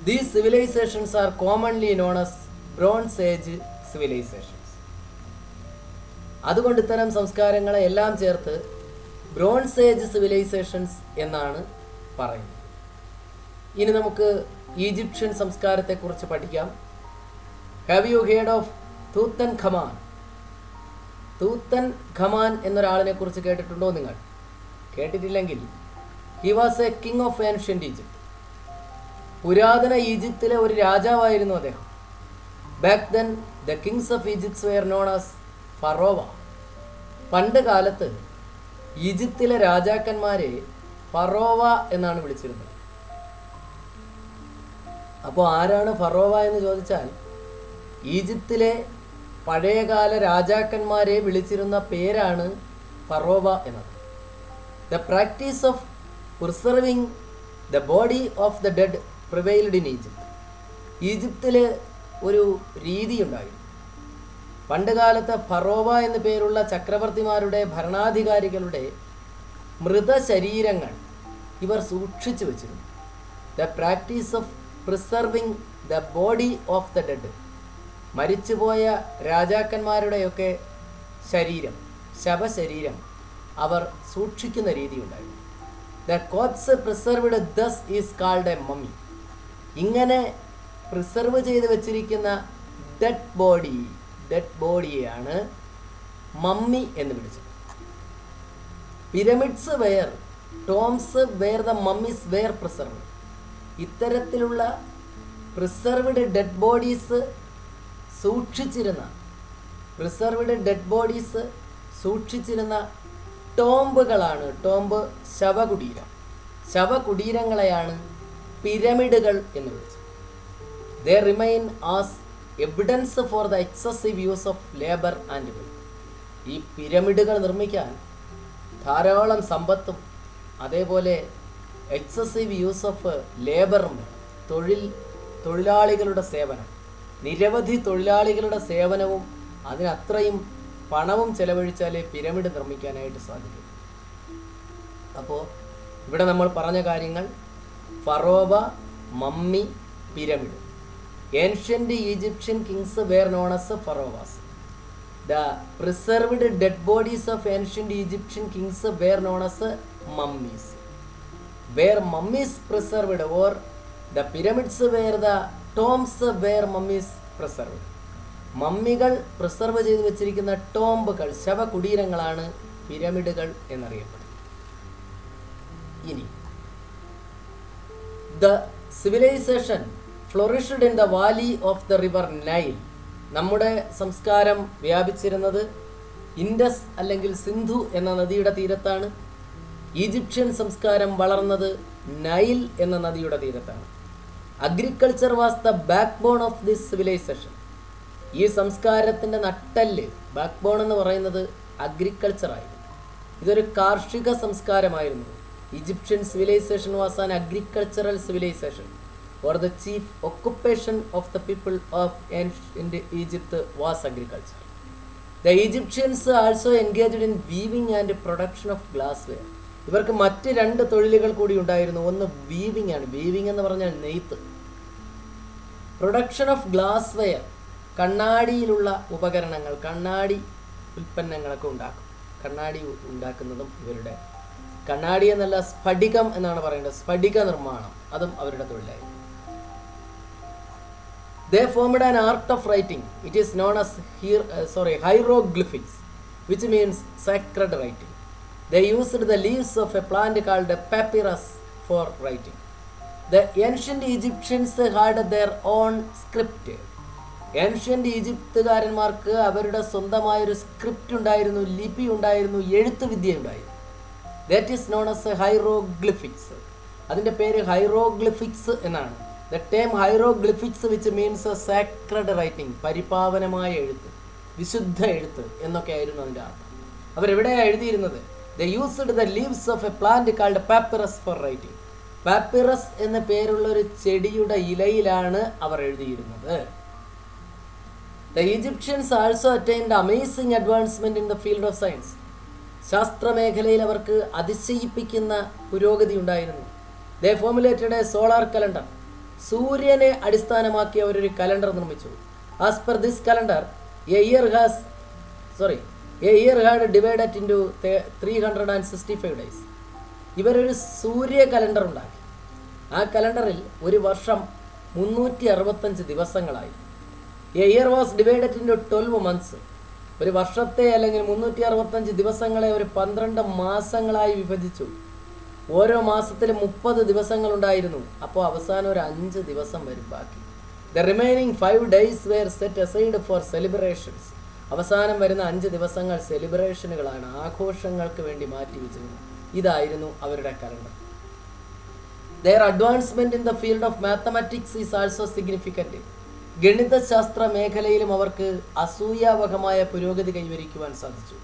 these civilisations R commonly known as bronze age civilisations. അതുകൊണ്ട് ഇത്തരം സംസ്കാരങ്ങളെ എല്ലാം ചേർത്ത് ബ്രോൺസ് ഏജ് സിവിലൈസേഷൻസ് എന്നാണ് പറയുന്നത്. ഇനി നമുക്ക് ഈജിപ്ഷ്യൻ സംസ്കാരത്തെക്കുറിച്ച് പഠിക്കാം. Have you heard of Tutankhamun? Tutankhamun എന്നൊരാളിനെ കുറിച്ച് കേട്ടിട്ടുണ്ടോ നിങ്ങൾ? കേട്ടിട്ടില്ലെങ്കിൽ he was a king of ancient Egypt. പുരാതന ഈജിപ്തിലെ ഒരു രാജാവായിരുന്നു അദ്ദേഹം. Back then the kings of Egypt's were known as pharaoh. പണ്ട് കാലത്ത് ഈജിപ്തിലെ രാജാക്കന്മാരെ ഫറോവ എന്നാണ് വിളിച്ചിരുന്നത്. അപ്പോൾ ആരാണ് ഫറോവ എന്ന് ചോദിച്ചാൽ ഈജിപ്തിലെ പഴയകാല രാജാക്കന്മാരെ വിളിച്ചിരുന്ന പേരാണ് ഫറോവ എന്നത്. The practice of preserving the body of the dead prevailed in Egypt. ഈജിപ്തിൽ ഒരു രീതിയുണ്ടായിരുന്നു. പണ്ടുകാലത്ത് ഫറോവ എന്നു പേരുള്ള ചക്രവർത്തിമാരുടെ ഭരണാധികാരികളുടെ മൃതശരീരങ്ങൾ ഇവർ സൂക്ഷിച്ചു വച്ചിരുന്നു. The practice of preserving the body of the dead. മരിച്ചുപോയ രാജാക്കന്മാരുടെയൊക്കെ ശരീരം, ശവശരീരം അവർ സൂക്ഷിക്കുന്ന രീതിയുണ്ടായിരുന്നു. The corpse preserved thus is called a mummy. ഇങ്ങനെ പ്രിസർവ് ചെയ്ത് വെച്ചിരിക്കുന്ന ഡെഡ് ബോഡിയെയാണ് മമ്മി എന്ന് വിളിച്ചത്. Pyramids were tombs where the mummies were preserved. ഇത്തരത്തിലുള്ള പ്രിസർവ്ഡ് ഡെഡ് ബോഡീസ് സൂക്ഷിച്ചിരുന്ന ടോംബുകളാണ്, ടോംബ് ശവകുടീരം, ശവകുടീരങ്ങളെയാണ് പിരമിഡുകൾ എന്ന് വിളിച്ചത്. They remain as evidence for the excessive use of labour and wealth. ഈ പിരമിഡുകൾ നിർമ്മിക്കാൻ ധാരാളം സമ്പത്തും അതേപോലെ എക്സസീവ് യൂസ് ഓഫ് ലേബറും വേണം. തൊഴിലാളികളുടെ സേവനം, നിരവധി തൊഴിലാളികളുടെ സേവനവും അതിനത്രയും പണവും ചെലവഴിച്ചാലേ പിരമിഡ് നിർമ്മിക്കാനായിട്ട് സാധിക്കും. അപ്പോൾ ഇവിടെ നമ്മൾ പറഞ്ഞ കാര്യങ്ങൾ pharaoh, mummy, pyramid. Ancient Egyptian kings were known as pharaohs. The preserved dead bodies of ancient Egyptian kings were known as mummies. Were mummies preserved or the pyramids were the tombs where mummies preserved. മമ്മികൾ പ്രിസർവ് ചെയ്ത് വെച്ചിരിക്കുന്ന ടോംബുകൾ, ശവകുടീരങ്ങളാണ് പിരമിഡുകൾ എന്നറിയപ്പെടുന്നത്. ഇനി the civilisation flourished in the valley of the river Nile. നമ്മുടെ സംസ്കാരം വ്യാപിച്ചിരുന്നത് ഇൻഡസ് അല്ലെങ്കിൽ സിന്ധു എന്ന നദിയുടെ തീരത്താണ്. ഈജിപ്ഷ്യൻ സംസ്കാരം വളർന്നത് നൈൽ എന്ന നദിയുടെ തീരത്താണ്. Agriculture was the backbone of this civilization. ഈ സംസ്കാരത്തിൻ്റെ നട്ടെല്ല്, ബാക്ക് ബോൺ എന്ന് പറയുന്നത് അഗ്രികൾച്ചർ ആയിരുന്നു. ഇതൊരു കാർഷിക സംസ്കാരമായിരുന്നു. Egyptian civilisation was an agricultural civilisation or the chief occupation of the people of ancient Egypt was agriculture. The Egyptians also engaged in weaving and production of glassware. ഇവർക്ക് മറ്റ് രണ്ട് തൊഴിലുകൾ കൂടി ഉണ്ടായിരുന്നു. ഒന്ന് വീവിംഗ് ആണ്. വീവിംഗ് എന്ന് പറഞ്ഞാൽ നെയ്ത്ത്. പ്രൊഡക്ഷൻ ഓഫ് ഗ്ലാസ് വെയർ, കണ്ണാടിയിലുള്ള ഉപകരണങ്ങൾ, കണ്ണാടി ഉൽപ്പന്നങ്ങളൊക്കെ ഉണ്ടാക്കും. കണ്ണാടി ഉണ്ടാക്കുന്നതും ഇവരുടെ, കണ്ണാടി എന്നല്ല സ്ഫടികം എന്നാണ് പറയേണ്ടത്, സ്ഫടിക നിർമ്മാണം, അതും അവരുടെ തൊഴിലായിരുന്നു. They formed an art of writing. It is known as hieroglyphics, which means sacred writing. They used the leaves of a plant called papyrus for writing. The ancient Egyptians had their own script. Ancient ഈജിപ്തുകാരന്മാർക്ക് അവരുടെ സ്വന്തമായൊരു സ്ക്രിപ്റ്റ് ഉണ്ടായിരുന്നു, ലിപി ഉണ്ടായിരുന്നു, എഴുത്തുവിദ്യ ഉണ്ടായിരുന്നു. That is known as hieroglyphics. അതിൻ്റെ പേര് ഹൈറോഗ്ലിഫിക്സ് എന്നാണ്. The term hieroglyphics, which means a sacred writing, പരിപാവനമായ എഴുത്ത്, വിശുദ്ധ എഴുത്ത് എന്നൊക്കെയായിരുന്നു അതിൻ്റെ അർത്ഥം. അവരെവിടെയാണ് എഴുതിയിരുന്നത്? They used the leaves of a plant called papyrus for writing. Papyrus എന്ന പേരുള്ള ഒരു ചെടിയുടെ ഇലയിലാണ് അവർ എഴുതിയിരുന്നത്. The Egyptians also attained amazing advancement in the field of science. ശാസ്ത്രമേഖലയിൽ അവർക്ക് അതിശയിപ്പിക്കുന്ന പുരോഗതി ഉണ്ടായിരുന്നു. They formulated a solar calendar. സൂര്യനെ അടിസ്ഥാനമാക്കി അവരൊരു കലണ്ടർ നിർമ്മിച്ചു. As per this calendar A year had divided into 365 days. ഇവരൊരു സൂര്യ കലണ്ടർ ഉണ്ടാക്കി. ആ കലണ്ടറിൽ ഒരു വർഷം 365 ദിവസങ്ങളായി. A year was divided into 12 months. ഒരു വർഷത്തെ അല്ലെങ്കിൽ 365 ദിവസങ്ങളെ ഒരു 12 മാസങ്ങളായി വിഭജിച്ചു. ഓരോ മാസത്തിലും 30 ദിവസങ്ങളുണ്ടായിരുന്നു. അപ്പോൾ അവസാനം ഒരു 5 ദിവസം വരും ബാക്കി. The remaining 5 days were set aside for celebrations. അവസാനം വരുന്ന 5 ദിവസങ്ങൾ സെലിബ്രേഷനുകളാണ്, ആഘോഷങ്ങൾക്ക് വേണ്ടി മാറ്റി വെച്ചിരുന്നു. ഇതായിരുന്നു അവരുടെ calendar. Their advancement in the field of mathematics is also significant. ഗണിതശാസ്ത്ര മേഖലയിലും അവർക്ക് അസൂയാവഹമായ പുരോഗതി കൈവരിക്കുവാൻ സാധിച്ചു.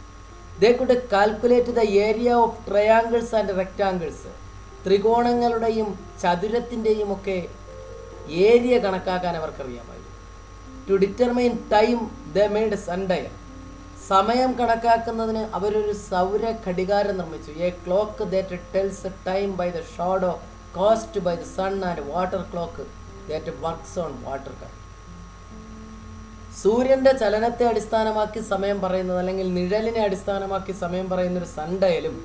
They could calculate the area of triangles and rectangles. ത്രികോണങ്ങളുടെയും ചതുരത്തിൻ്റെയും ഒക്കെ ഏരിയ കണക്കാക്കാൻ അവർക്കറിയാമായിരുന്നു. To determine time, they made sundial. സമയം കണക്കാക്കുന്നതിന് അവരൊരു സൗര ഘടികാരം നിർമ്മിച്ചു. A clock that tells time by the shadow caused by the sun and water clock that works on water current. സൂര്യൻ്റെ ചലനത്തെ അടിസ്ഥാനമാക്കി സമയം പറയുന്നത് അല്ലെങ്കിൽ നിഴലിനെ അടിസ്ഥാനമാക്കി സമയം പറയുന്ന ഒരു സൺഡയലും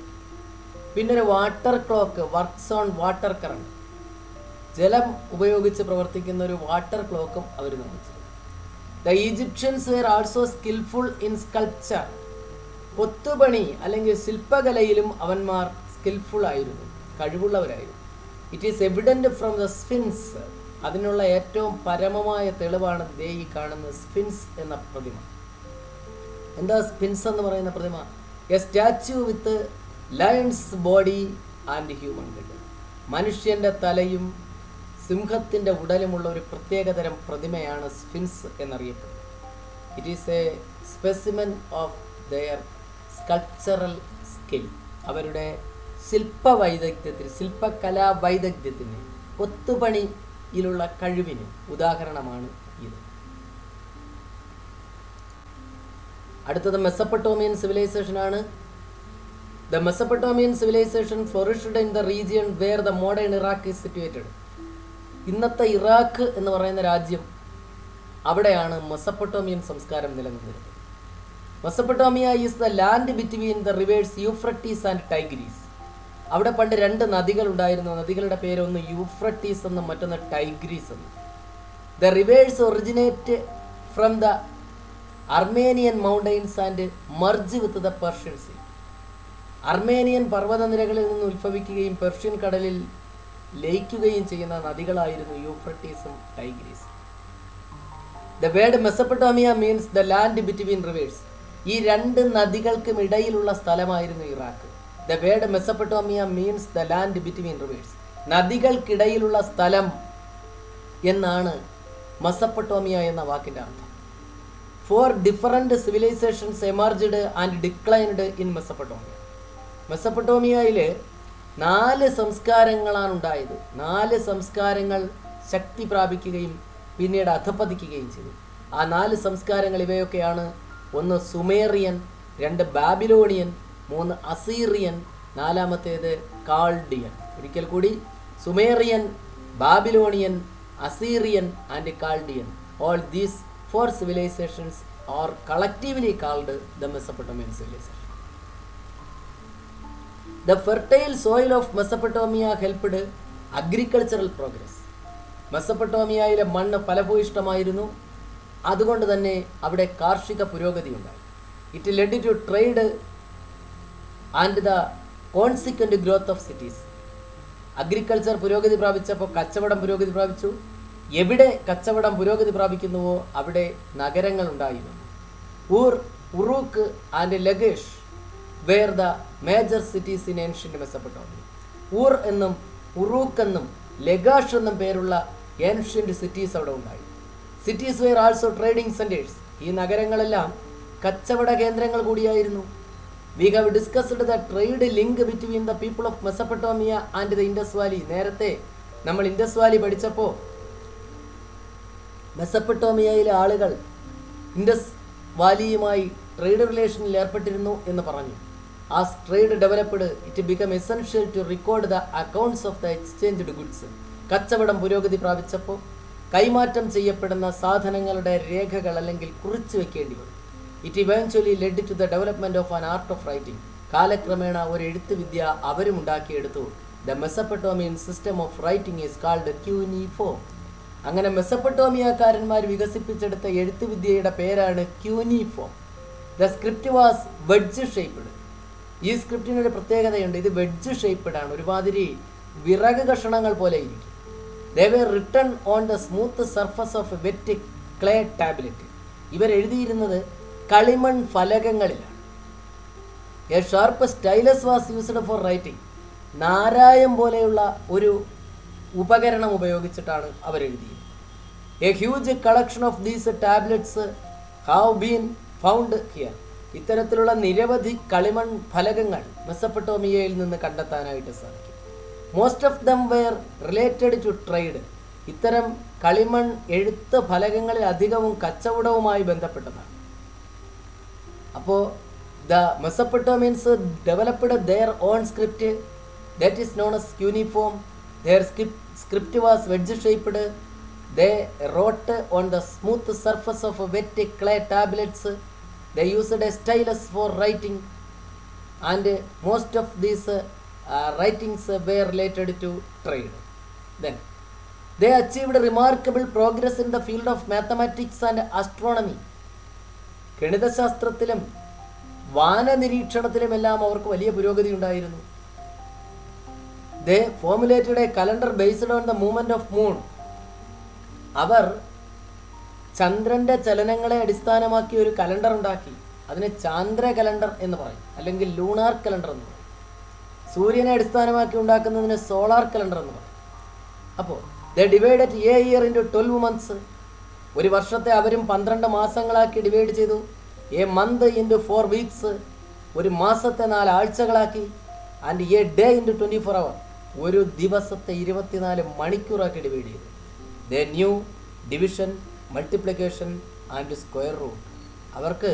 പിന്നെ ഒരു water clock works on water current, ജലം ഉപയോഗിച്ച് പ്രവർത്തിക്കുന്ന ഒരു വാട്ടർ ക്ലോക്കും അവർ നിർമ്മിച്ചു. The Egyptians were also skilful in sculpture. കൊത്തുപണി അല്ലെങ്കിൽ ശില്പകലയിലും അവന്മാർ സ്കിൽഫുൾ ആയിരുന്നു, കഴിവുള്ളവരായിരുന്നു. It is evident from the sphinx. അതിനുള്ള ഏറ്റവും പരമമായ തെളിവാണ് ദേ ഈ കാണുന്ന സ്ഫിൻസ് എന്ന പ്രതിമ. എന്താ സ്ഫിൻസ് എന്ന് പറയുന്ന പ്രതിമ? A statue with lion's body and human head. മനുഷ്യൻ്റെ തലയും സിംഹത്തിൻ്റെ ഉടലുമുള്ള ഒരു പ്രത്യേകതരം പ്രതിമയാണ് സ്ഫിൻസ് എന്നറിയപ്പെടുന്നത്. It is a specimen of their sculptural skill. അവരുടെ ശില്പവൈദഗ്ധ്യത്തിന്, ശില്പകലാ വൈദഗ്ധ്യത്തിന്, കൊത്തുപണിയിലുള്ള കഴിവിന് ഉദാഹരണമാണ് ഇത്. അടുത്തത് മെസപ്പൊട്ടോമിയൻ സിവിലൈസേഷൻ ആണ്. The Mesopotamian civilisation flourished in the region where the modern Iraq is situated. ഇന്നത്തെ ഇറാഖ് എന്ന് പറയുന്ന രാജ്യം, അവിടെയാണ് മെസപ്പൊട്ടോമിയൻ സംസ്കാരം നിലനിന്നിരുന്നത്. Mesopotamia is the land between the reverse Euphrates and Tigris. അവിടെ പണ്ട് 2 നദികൾ ഉണ്ടായിരുന്നു. നദികളുടെ പേര് ഒന്ന് യൂഫ്രട്ടീസ് എന്നും മറ്റൊന്ന് ടൈഗ്രീസ് എന്നും. The rivers originate from the Armenian mountains and merge with the Persian sea. Armenian പർവ്വതനിരകളിൽ നിന്ന് ഉത്ഭവിക്കുകയും പെർഷ്യൻ കടലിൽ ലയിക്കുകയും ചെയ്യുന്ന നദികളായിരുന്നു യൂഫ്രട്ടീസും ടൈഗ്രീസും. The word Mesopotamia means the land between rivers. ഈ 2 നദികൾക്കും ഇടയിലുള്ള സ്ഥലമായിരുന്നു Iraq. The word Mesopotamia means the land between rivers. നദികൾക്കിടയിലുള്ള സ്ഥലം എന്നാണ് മെസപ്പൊട്ടോമിയ എന്ന വാക്കിൻ്റെ അർത്ഥം. 4 different civilisations emerged and declined in Mesopotamia. മെസപ്പൊട്ടോമിയയിൽ 4 സംസ്കാരങ്ങളാണ് ഉണ്ടായത്. 4 സംസ്കാരങ്ങൾ ശക്തി പ്രാപിക്കുകയും പിന്നീട് അധപ്പതിക്കുകയും ചെയ്തു. ആ 4 സംസ്കാരങ്ങൾ ഇവയൊക്കെയാണ്: 1 സുമേറിയൻ, 2 ബാബിലോണിയൻ, 3 അസീറിയൻ, 4-മത്തേത് കാൾഡിയൻ. ഒരിക്കൽ കൂടി: Sumerian, Babylonian, Assyrian and Chaldean. All these 4 civilizations are collectively called the Mesopotamian civilization. The fertile soil of Mesopotamia helped agricultural progress. മെസപ്പൊട്ടോമിയയിലെ മണ്ണ് ഫലഭൂയിഷ്ടമായിരുന്നു. അതുകൊണ്ട് തന്നെ അവിടെ കാർഷിക പുരോഗതി ഉണ്ടായി. It led to trade and the consequent growth of cities. Agriculture പുരോഗതി പ്രാപിച്ചപ്പോൾ കച്ചവടം പുരോഗതി പ്രാപിച്ചു. എവിടെ കച്ചവടം പുരോഗതി പ്രാപിക്കുന്നുവോ അവിടെ നഗരങ്ങൾ ഉണ്ടായിരുന്നു. Uruk and Lagash were the major cities in ancient Mesopotamia. Ur എന്നും ഉറൂക്ക് എന്നും ലഗാഷ് എന്നും പേരുള്ള ഏൻഷ്യൻ്റ് സിറ്റീസ് അവിടെ ഉണ്ടായി. Cities were also trading centres. ഈ നഗരങ്ങളെല്ലാം കച്ചവട കേന്ദ്രങ്ങൾ കൂടിയായിരുന്നു. We have discussed the trade link between the people of Mesopotamia and the Indus valley. നേരത്തെ നമ്മൾ ഇൻഡസ് വാലി പഠിച്ചപ്പോൾ മെസപ്പൊട്ടോമിയയിലെ ആളുകൾ ഇൻഡസ് വാലിയുമായി ട്രേഡ് റിലേഷനിൽ ഏർപ്പെട്ടിരുന്നു എന്ന് പറഞ്ഞു. As trade developed it become essential to record the accounts of the exchanged goods. കച്ചവടം പുരോഗതി പ്രാപിച്ചപ്പോൾ കൈമാറ്റം ചെയ്യപ്പെടുന്ന സാധനങ്ങളുടെ രേഖകൾ അല്ലെങ്കിൽ കുറിച്ചു വെക്കേണ്ടി വന്നു. It eventually led to the development of an art of writing. കാലക്രമേണ ഒരു എഴുത്ത് വിദ്യ അവരും ഉണ്ടാക്കിയെടുത്തു. The Mesopotamian system of writing is called cuneiform. അങ്ങനെ മെസപ്പൊട്ടോമിയക്കാരന്മാർ വികസിപ്പിച്ചെടുത്ത എഴുത്തുവിദ്യയുടെ പേരാണ് cuneiform. The script was wedge shaped. ഈ സ്ക്രിപ്റ്റിനൊരു പ്രത്യേകതയുണ്ട്, ഇത് വെഡ്ജ് ഷേപ്പ്ഡ് ആണ്, ഒരുമാതിരി വിറക് കഷണങ്ങൾ പോലെ ഇരിക്കും. They were written on the smooth surface of a wet clay tablet. ഇവരെഴുതിയിരുന്നത് കളിമൺ ഫലകങ്ങളിലാണ്. A sharp stylus was used for writing. നാരായം പോലെയുള്ള ഒരു ഉപകരണം ഉപയോഗിച്ചിട്ടാണ് അവരെഴുതിയത്. A huge collection of these tablets have been found here. ഇത്തരത്തിലുള്ള നിരവധി കളിമൺ ഫലകങ്ങൾ മെസപ്പൊട്ടോമിയയിൽ നിന്ന് കണ്ടെത്താനായിട്ട് സാധിക്കും. Most of them were related to trade. ഇത്തരം കളിമൺ എഴുത്ത് ഫലകങ്ങളിൽ അധികവും കച്ചവടവുമായി ബന്ധപ്പെട്ടതാണ്. അപ്പോൾ the Mesopotamians developed their on script that is known as cuneiform. Their script was wedge shaped. They wrote on the smooth surface of wet clay tablets. They used a stylus for writing, and most of these writings were related to trade. Then they achieved remarkable progress in the field of mathematics and astronomy. ഗണിതശാസ്ത്രത്തിലും വാനനിരീക്ഷണത്തിലുമെല്ലാം അവർക്ക് വലിയ പുരോഗതി ഉണ്ടായിരുന്നു. They formulated a calendar based on the movement of moon. അവർ ചന്ദ്രൻ്റെ ചലനങ്ങളെ അടിസ്ഥാനമാക്കി ഒരു കലണ്ടർ ഉണ്ടാക്കി. അതിനെ ചാന്ദ്ര കലണ്ടർ എന്ന് പറയും, അല്ലെങ്കിൽ ലൂണാർ കലണ്ടർ എന്ന് പറയും. സൂര്യനെ അടിസ്ഥാനമാക്കി ഉണ്ടാക്കുന്നതിന് സോളാർ കലണ്ടർ എന്ന് പറയും. അപ്പോൾ they divided a year into 12 months. ഒരു വർഷത്തെ അവരും 12 മാസങ്ങളാക്കി ഡിവൈഡ് ചെയ്തു. A month into 4 weeks. ഒരു മാസത്തെ 4 ആഴ്ചകളാക്കി. And a day into 24 hours. ഒരു ദിവസത്തെ 24 മണിക്കൂറാക്കി ഡിവൈഡ് ചെയ്തു. They knew division, multiplication and square root. അവർക്ക്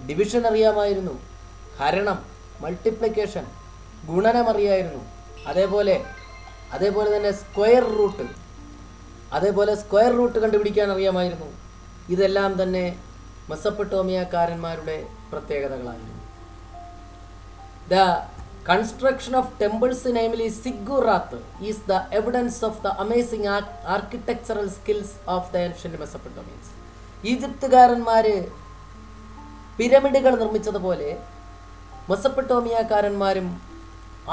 ഡിവിഷൻ അറിയാമായിരുന്നു, ഹരണം, മൾട്ടിപ്ലിക്കേഷൻ, ഗുണനം അറിയായിരുന്നു. അതേപോലെ തന്നെ സ്ക്വയർ റൂട്ട് കണ്ടുപിടിക്കാൻ അറിയാമായിരുന്നു. ഇതെല്ലാം തന്നെ മെസപ്പൊട്ടോമിയക്കാരന്മാരുടെ പ്രത്യേകതകളായിരുന്നു. The construction of temples, namely ziggurat, is the evidence of the amazing architectural skills of the ancient Mesopotamians. ഈജിപ്തുകാരന്മാർ പിരമിഡുകൾ നിർമ്മിച്ചതുപോലെ മെസപ്പൊട്ടോമിയക്കാരന്മാരും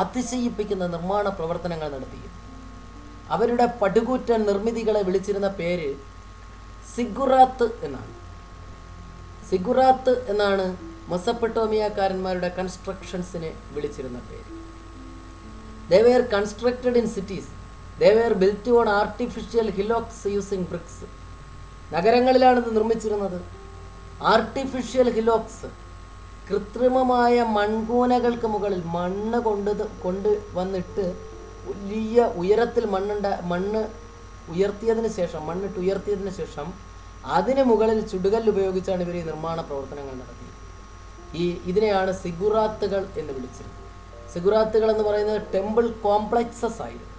അതിശയിപ്പിക്കുന്ന നിർമ്മാണ പ്രവർത്തനങ്ങൾ നടത്തിയിരുന്നു. അവരുടെ പടുകൂറ്റൻ നിർമ്മിതികളെ വിളിച്ചിരുന്ന പേര് സിഗുറാത്ത് എന്നാണ് മെസപ്പൊട്ടോമിയക്കാരന്മാരുടെ കൺസ്ട്രക്ഷൻസിനെ വിളിച്ചിരുന്ന പേര്. They were constructed in cities. They were built on artificial hillocks using bricks. നഗരങ്ങളിലാണ് ഇത് നിർമ്മിച്ചിരുന്നത്. ആർട്ടിഫിഷ്യൽ ഹിലോക്സ്, കൃത്രിമമായ മൺകൂനകൾക്ക് മുകളിൽ മണ്ണ് കൊണ്ട് വന്നിട്ട് വലിയ ഉയരത്തിൽ മണ്ണിട്ട് ഉയർത്തിയതിന് ശേഷം അതിന് മുകളിൽ ചുടുകല്ല് ഉപയോഗിച്ചാണ് ഇവർ ഈ നിർമ്മാണ പ്രവർത്തനങ്ങൾ നടത്തിയത്. ഇതിനെയാണ് സിഗുറാത്തുകൾ എന്ന് വിളിച്ചിരുന്നത്. സിഗുറാത്തുകൾ എന്ന് പറയുന്നത് ടെമ്പിൾ കോംപ്ലക്സസ് ആയിരുന്നു.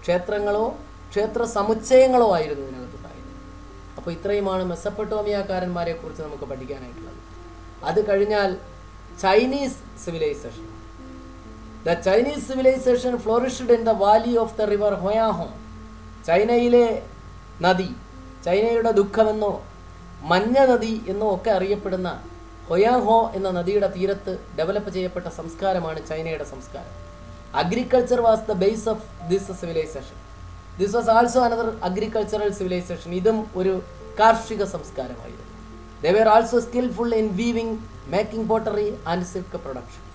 ക്ഷേത്രങ്ങളോ ക്ഷേത്ര സമുച്ചയങ്ങളോ ആയിരുന്നു ഇതിനകത്തുണ്ടായിരുന്നത്. അപ്പോൾ ഇത്രയുമാണ് മെസപ്പൊട്ടോമിയക്കാരന്മാരെ കുറിച്ച് നമുക്ക് പഠിക്കാനായിട്ടുള്ളത്. അത് കഴിഞ്ഞാൽ Chinese civilisation. The Chinese civilisation flourished in the valley of the river ഹൊയാഹോ. ചൈനയിലെ നദി, ചൈനയുടെ ദുഃഖമെന്നോ മഞ്ഞ നദി എന്നോ ഒക്കെ അറിയപ്പെടുന്ന ഹൊയാഹോ എന്ന നദിയുടെ തീരത്ത് ഡെവലപ്പ് ചെയ്യപ്പെട്ട സംസ്കാരമാണ് ചൈനയുടെ സംസ്കാരം. Agriculture was the base of this civilisation. This was also another agricultural civilisation. ഇതും ഒരു കാർഷിക സംസ്കാരമായിരുന്നു. They were also skilful in weaving, making pottery and silk production.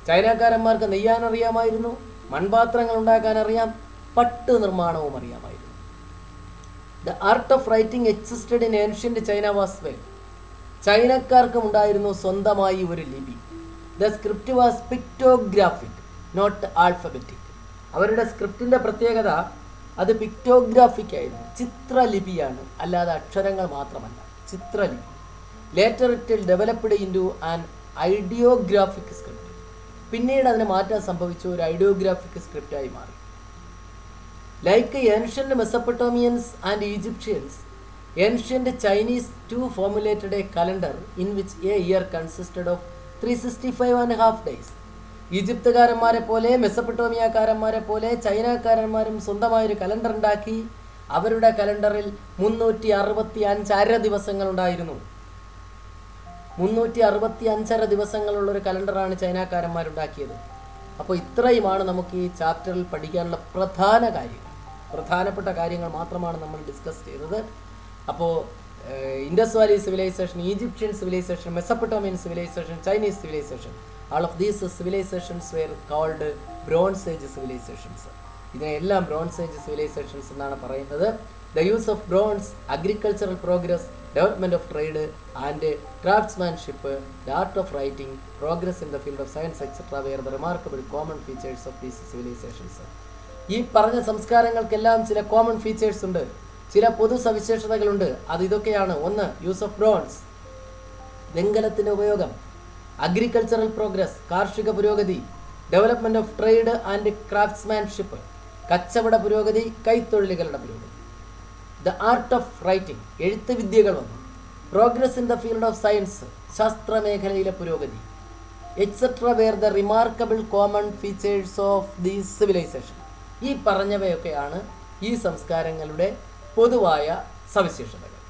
ചൈനക്കാരന്മാർക്ക് നെയ്യാൻ അറിയാമായിരുന്നു, മൺപാത്രങ്ങൾ ഉണ്ടാക്കാൻ അറിയാം, പട്ട് നിർമ്മാണവും അറിയാമായിരുന്നു. The art of writing existed in ancient China as well. ചൈനക്കാർക്കും ഉണ്ടായിരുന്നു സ്വന്തമായി ഒരു ലിപി. The script was pictographic, not alphabetic. അവരുടെ സ്ക്രിപ്റ്റിൻ്റെ പ്രത്യേകത അത് പിക്ടോഗ്രാഫിക് ആയിരുന്നു, ചിത്രലിപിയാണ്, അല്ലാതെ അക്ഷരങ്ങൾ മാത്രമല്ല, ചിത്രലിപി. Later it developed into an ideographic script. പിന്നീട് അതിന് മാറ്റം സംഭവിച്ചു, ഒരു ഐഡിയോഗ്രാഫിക് സ്ക്രിപ്റ്റായി മാറി. Like ancient Mesopotamians and Egyptians, ancient Chinese too formulated a calendar in which a year consisted of 365.5 days. ഈജിപ്തുകാരന്മാരെ പോലെ മെസപ്പൊട്ടോമിയക്കാരന്മാരെ പോലെ ചൈനക്കാരന്മാരും സ്വന്തമായൊരു കലണ്ടർ ഉണ്ടാക്കി. അവരുടെ കലണ്ടറിൽ 365 അര ദിവസങ്ങൾ ഉണ്ടായിരുന്നു. 365 ദിവസങ്ങളുള്ളൊരു കലണ്ടറാണ് ചൈനക്കാരന്മാരുണ്ടാക്കിയത്. അപ്പോൾ ഇത്രയുമാണ് നമുക്ക് ഈ ചാപ്റ്ററിൽ പഠിക്കാനുള്ള പ്രധാനപ്പെട്ട കാര്യങ്ങൾ മാത്രമാണ് നമ്മൾ ഡിസ്കസ് ചെയ്തത്. അപ്പോൾ Indus valley civilization, Egyptian civilization, Mesopotamian civilization, Chinese civilization, all of these civilizations were called Bronze Age civilizations. ഇതിനെല്ലാം ബ്രോൺസ് ഏജ് സിവിലൈസേഷൻസ് എന്നാണ് പറയുന്നത്. The use of bronze, agricultural progress, development of trade and craftsmanship, the art of writing, progress in the field of science, etc. were the remarkable common features of these civilizations. ഈ പറഞ്ഞ സംസ്കാരങ്ങൾക്കെല്ലാം ചില കോമൺ ഫീച്ചേഴ്സ് ഉണ്ട്, ചില പൊതു സവിശേഷതകളുണ്ട്. അത് ഇതൊക്കെയാണ്: ഒന്ന്, യൂസ് ഓഫ് ബ്രോൺസ്, വെങ്കലത്തിൻ്റെ ഉപയോഗം; അഗ്രികൾച്ചറൽ പ്രോഗ്രസ്, കാർഷിക പുരോഗതി; development of trade and craftsmanship, കച്ചവട പുരോഗതി, കൈത്തൊഴിലുകളുടെ പുരോഗതി; ദ ആർട്ട് ഓഫ് റൈറ്റിംഗ്, എഴുത്ത് വിദ്യകൾ വന്നു; progress in the field of science, ശാസ്ത്രമേഖലയിലെ പുരോഗതി, etcetera where the remarkable common features of the civilization. ഈ പറഞ്ഞവയൊക്കെയാണ് ഈ സംസ്കാരങ്ങളുടെ പൊതുവായ സവിശേഷതകൾ.